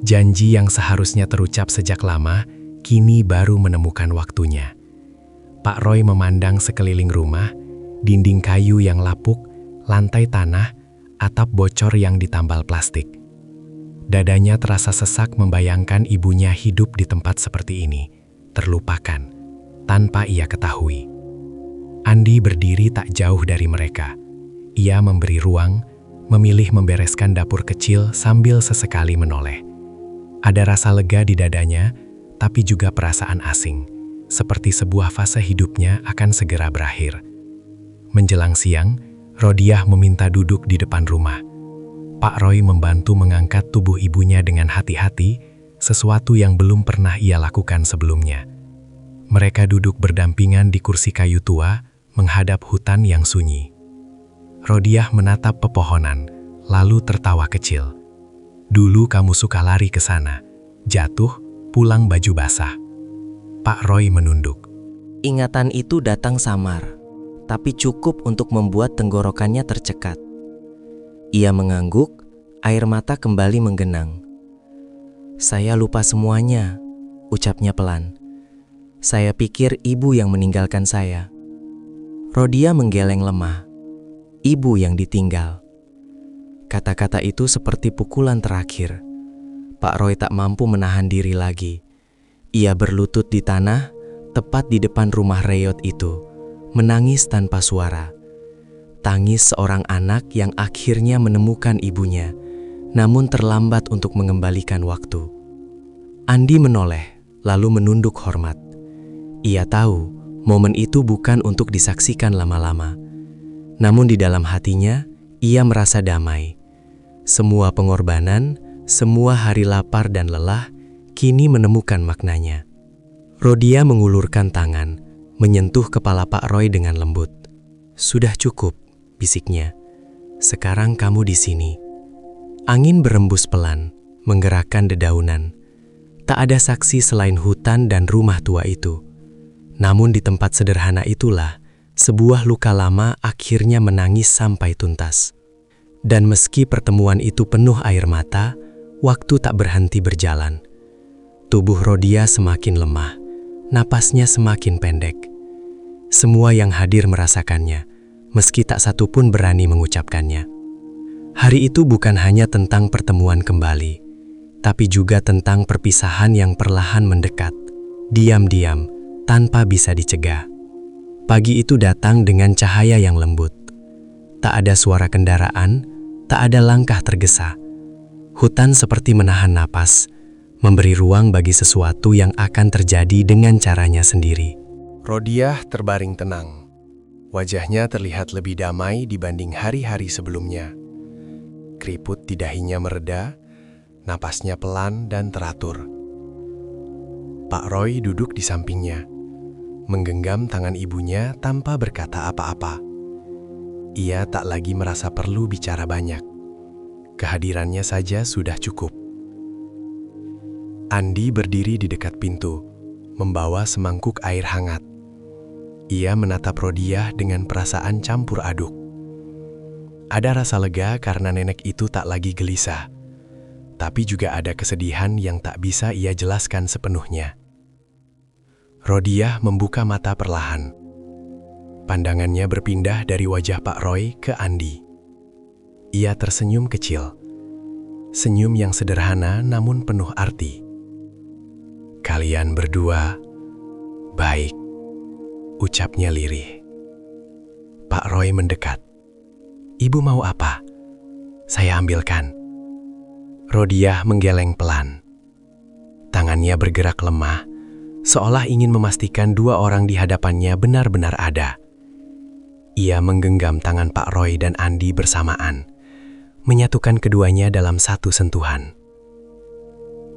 Janji yang seharusnya terucap sejak lama, kini baru menemukan waktunya. Pak Roy memandang sekeliling rumah, dinding kayu yang lapuk, lantai tanah, atap bocor yang ditambal plastik. Dadanya terasa sesak membayangkan ibunya hidup di tempat seperti ini, terlupakan, tanpa ia ketahui. Andi berdiri tak jauh dari mereka. Ia memberi ruang, memilih membereskan dapur kecil sambil sesekali menoleh. Ada rasa lega di dadanya, tapi juga perasaan asing, seperti sebuah fase hidupnya akan segera berakhir. Menjelang siang, Rodiah meminta duduk di depan rumah. Pak Roy membantu mengangkat tubuh ibunya dengan hati-hati, sesuatu yang belum pernah ia lakukan sebelumnya. Mereka duduk berdampingan di kursi kayu tua, menghadap hutan yang sunyi. Rodiah menatap pepohonan, lalu tertawa kecil. "Dulu kamu suka lari ke sana, jatuh, pulang baju basah." Pak Roy menunduk. Ingatan itu datang samar, tapi cukup untuk membuat tenggorokannya tercekat. Ia mengangguk, air mata kembali menggenang. "Saya lupa semuanya," ucapnya pelan. "Saya pikir ibu yang meninggalkan saya." Rodiah menggeleng lemah. Ibu yang ditinggal. Kata-kata itu seperti pukulan terakhir. Pak Roy tak mampu menahan diri lagi. Ia berlutut di tanah, tepat di depan rumah reyot itu, menangis tanpa suara. Tangis seorang anak yang akhirnya menemukan ibunya, namun terlambat untuk mengembalikan waktu. Andi menoleh, lalu menunduk hormat. Ia tahu momen itu bukan untuk disaksikan lama-lama. Namun di dalam hatinya, ia merasa damai. Semua pengorbanan, semua hari lapar dan lelah, kini menemukan maknanya. Rodiah mengulurkan tangan, menyentuh kepala Pak Roy dengan lembut. "Sudah cukup," bisiknya. "Sekarang kamu di sini." Angin berembus pelan, menggerakkan dedaunan. Tak ada saksi selain hutan dan rumah tua itu. Namun di tempat sederhana itulah, sebuah luka lama akhirnya menangis sampai tuntas. Dan meski pertemuan itu penuh air mata, waktu tak berhenti berjalan. Tubuh Rodiah semakin lemah, napasnya semakin pendek. Semua yang hadir merasakannya, meski tak satu pun berani mengucapkannya. Hari itu bukan hanya tentang pertemuan kembali, tapi juga tentang perpisahan yang perlahan mendekat, diam-diam, tanpa bisa dicegah. Pagi itu datang dengan cahaya yang lembut. Tak ada suara kendaraan, tak ada langkah tergesa. Hutan seperti menahan napas, memberi ruang bagi sesuatu yang akan terjadi dengan caranya sendiri. Rodiah terbaring tenang. Wajahnya terlihat lebih damai dibanding hari-hari sebelumnya. Keriput di dahinya mereda, napasnya pelan dan teratur. Pak Roy duduk di sampingnya, menggenggam tangan ibunya tanpa berkata apa-apa. Ia tak lagi merasa perlu bicara banyak. Kehadirannya saja sudah cukup. Andi berdiri di dekat pintu, membawa semangkuk air hangat. Ia menatap Rodiah dengan perasaan campur aduk. Ada rasa lega karena nenek itu tak lagi gelisah, tapi juga ada kesedihan yang tak bisa ia jelaskan sepenuhnya. Rodiah membuka mata perlahan. Pandangannya berpindah dari wajah Pak Roy ke Andi. Ia tersenyum kecil. Senyum yang sederhana namun penuh arti. "Kalian berdua baik," ucapnya lirih. Pak Roy mendekat. "Ibu mau apa? Saya ambilkan." Rodiah menggeleng pelan. Tangannya bergerak lemah, seolah ingin memastikan dua orang di hadapannya benar-benar ada. Ia menggenggam tangan Pak Roy dan Andi bersamaan, menyatukan keduanya dalam satu sentuhan.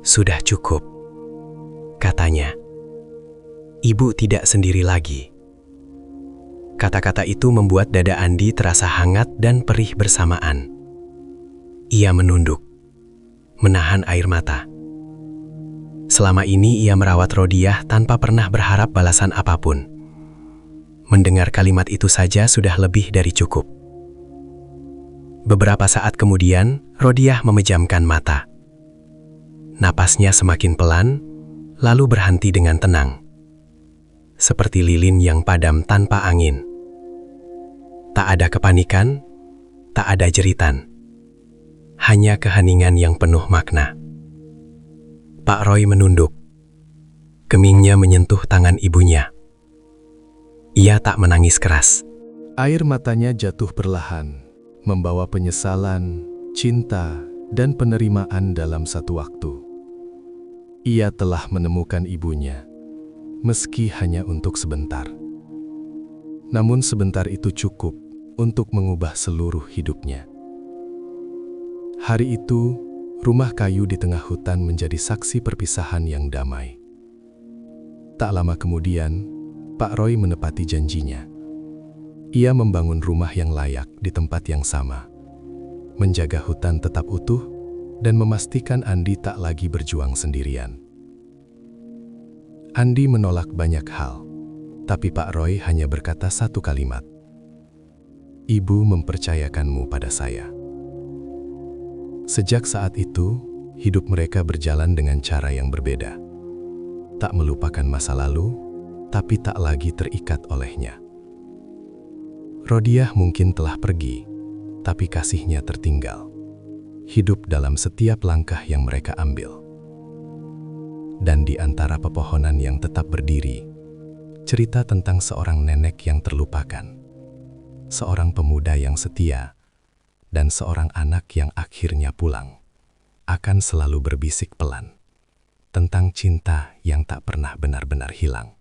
"Sudah cukup," katanya. "Ibu tidak sendiri lagi." Kata-kata itu membuat dada Andi terasa hangat dan perih bersamaan. Ia menunduk, menahan air mata. Selama ini ia merawat Rodiah tanpa pernah berharap balasan apapun. Mendengar kalimat itu saja sudah lebih dari cukup. Beberapa saat kemudian, Rodiah memejamkan mata. Napasnya semakin pelan, lalu berhenti dengan tenang. Seperti lilin yang padam tanpa angin. Tak ada kepanikan, tak ada jeritan. Hanya keheningan yang penuh makna. Pak Roy menunduk. Kemingnya menyentuh tangan ibunya. Ia tak menangis keras. Air matanya jatuh perlahan, membawa penyesalan, cinta, dan penerimaan dalam satu waktu. Ia telah menemukan ibunya, meski hanya untuk sebentar. Namun sebentar itu cukup untuk mengubah seluruh hidupnya. Hari itu, rumah kayu di tengah hutan menjadi saksi perpisahan yang damai. Tak lama kemudian, Pak Roy menepati janjinya. Ia membangun rumah yang layak di tempat yang sama, menjaga hutan tetap utuh, dan memastikan Andi tak lagi berjuang sendirian. Andi menolak banyak hal, tapi Pak Roy hanya berkata satu kalimat. Ibu mempercayakanmu pada saya. Sejak saat itu, hidup mereka berjalan dengan cara yang berbeda. Tak melupakan masa lalu, tapi tak lagi terikat olehnya. Rodiah mungkin telah pergi, tapi kasihnya tertinggal. Hidup dalam setiap langkah yang mereka ambil. Dan di antara pepohonan yang tetap berdiri, cerita tentang seorang nenek yang terlupakan, seorang pemuda yang setia, dan seorang anak yang akhirnya pulang, akan selalu berbisik pelan tentang cinta yang tak pernah benar-benar hilang.